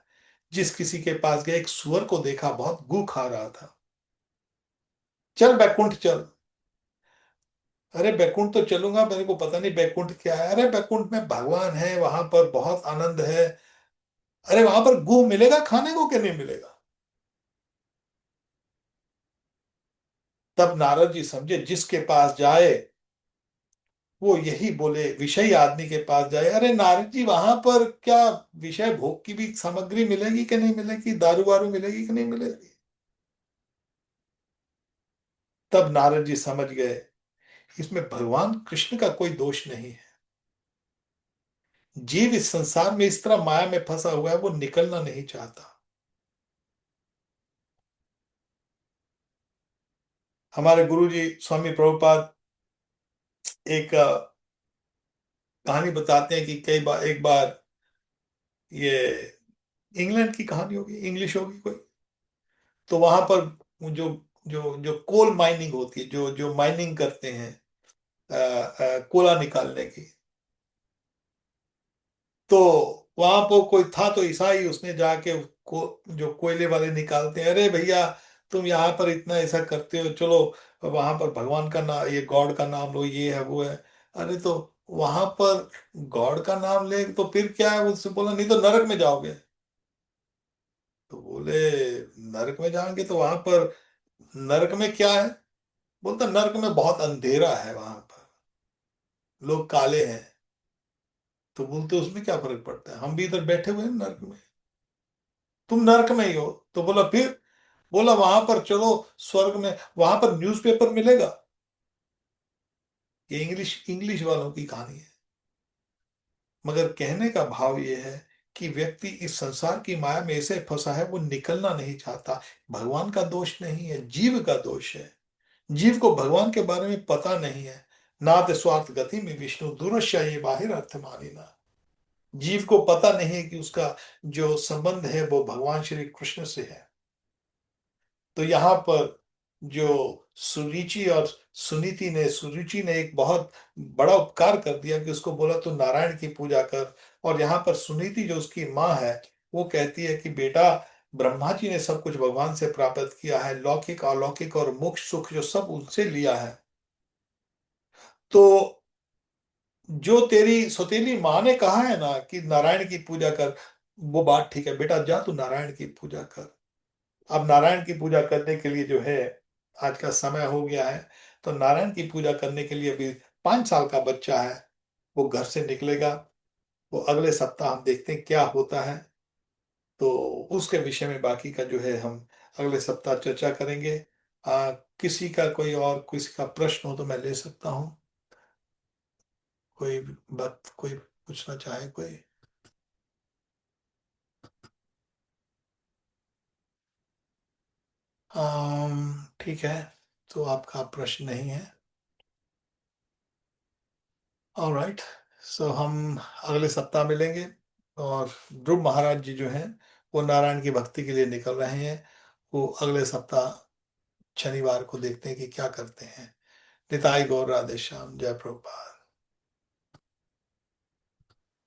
जिस किसी के पास गया, एक सुअर को देखा बहुत गू खा रहा था। चल बैकुंठ चल। अरे बैकुंठ तो चलूंगा, मेरे को पता नहीं बैकुंठ क्या है। अरे बैकुंठ में भगवान है, वहां पर बहुत आनंद है। अरे वहां पर गुह मिलेगा खाने को कि नहीं मिलेगा? तब नारद जी समझे, जिसके पास जाए वो यही बोले, विषयी आदमी के पास जाए। अरे नारद जी, वहां पर क्या विषय भोग की भी सामग्री मिलेगी कि नहीं मिलेगी, दारू वारू मिलेगी कि नहीं मिलेगी? तब नारद जी समझ गए, इसमें भगवान कृष्ण का कोई दोष नहीं है। जीव इस संसार में इस तरह माया में फंसा हुआ है, वो निकलना नहीं चाहता। हमारे गुरु जी स्वामी प्रभुपाद एक कहानी बताते हैं कि कई बार, एक बार ये इंग्लैंड की कहानी होगी, इंग्लिश होगी कोई, तो वहां पर जो जो जो कोल माइनिंग होती है, जो जो माइनिंग करते हैं, कोला निकालने की, तो वहां पर कोई था तो ईसाई, उसने जाके जो कोयले वाले निकालते हैं, अरे भैया तुम यहाँ पर इतना ऐसा करते हो, चलो वहां पर भगवान का नाम, ये गॉड का नाम लो, ये है वो है। अरे तो वहां पर गॉड का नाम ले तो फिर क्या है, उससे बोला नहीं तो नरक में जाओगे। तो बोले नरक में जाएंगे तो वहां पर नरक में क्या है? बोलता नरक में बहुत अंधेरा है, वहां पर लोग काले हैं। तो बोलते उसमें क्या फर्क पड़ता है, हम भी इधर बैठे हुए हैं नरक में, तुम नरक में ही हो। तो बोला फिर, बोला वहां पर चलो स्वर्ग में, वहां पर न्यूज़पेपर मिलेगा। ये इंग्लिश इंग्लिश वालों की कहानी है। मगर कहने का भाव ये है कि व्यक्ति इस संसार की माया में ऐसे फंसा है, वो निकलना नहीं चाहता। भगवान का दोष नहीं है, जीव का दोष है। जीव को भगवान के बारे में पता नहीं है। नाथ स्वार्थ गति में विष्णु दुरश्य ये बाहिर अर्थ मानिना। जीव को पता नहीं है कि उसका जो संबंध है वो भगवान श्री कृष्ण से है। तो यहाँ पर जो सुरुचि और सुरुचि ने एक बहुत बड़ा उपकार कर दिया कि उसको बोला तू नारायण की पूजा कर। और यहाँ पर सुनीति जो उसकी माँ है, वो कहती है कि बेटा, ब्रह्मा जी ने सब कुछ भगवान से प्राप्त किया है, लौकिक अलौकिक और मोक्ष सुख जो सब उनसे लिया है। तो जो तेरी सौतेली माँ ने कहा है ना कि नारायण की पूजा कर, वो बात ठीक है बेटा, जा तू नारायण की पूजा कर। अब नारायण की पूजा करने के लिए जो है, आज का समय हो गया है, तो नारायण की पूजा करने के लिए अभी 5 साल का बच्चा है, वो घर से निकलेगा। वो अगले सप्ताह हम देखते हैं क्या होता है। तो उसके विषय में बाकी का जो है हम अगले सप्ताह चर्चा करेंगे। किसी का कोई और किसी का प्रश्न हो तो मैं ले सकता हूँ। कोई बात कोई पूछना चाहे कोई? ठीक है, तो आपका प्रश्न नहीं है। ऑलराइट, सो हम अगले सप्ताह मिलेंगे। और ध्रुव महाराज जी जो हैं, वो नारायण की भक्ति के लिए निकल रहे हैं। वो अगले सप्ताह शनिवार को देखते हैं कि क्या करते हैं। निताई गौर राधे श्याम, जय प्रभुपाद।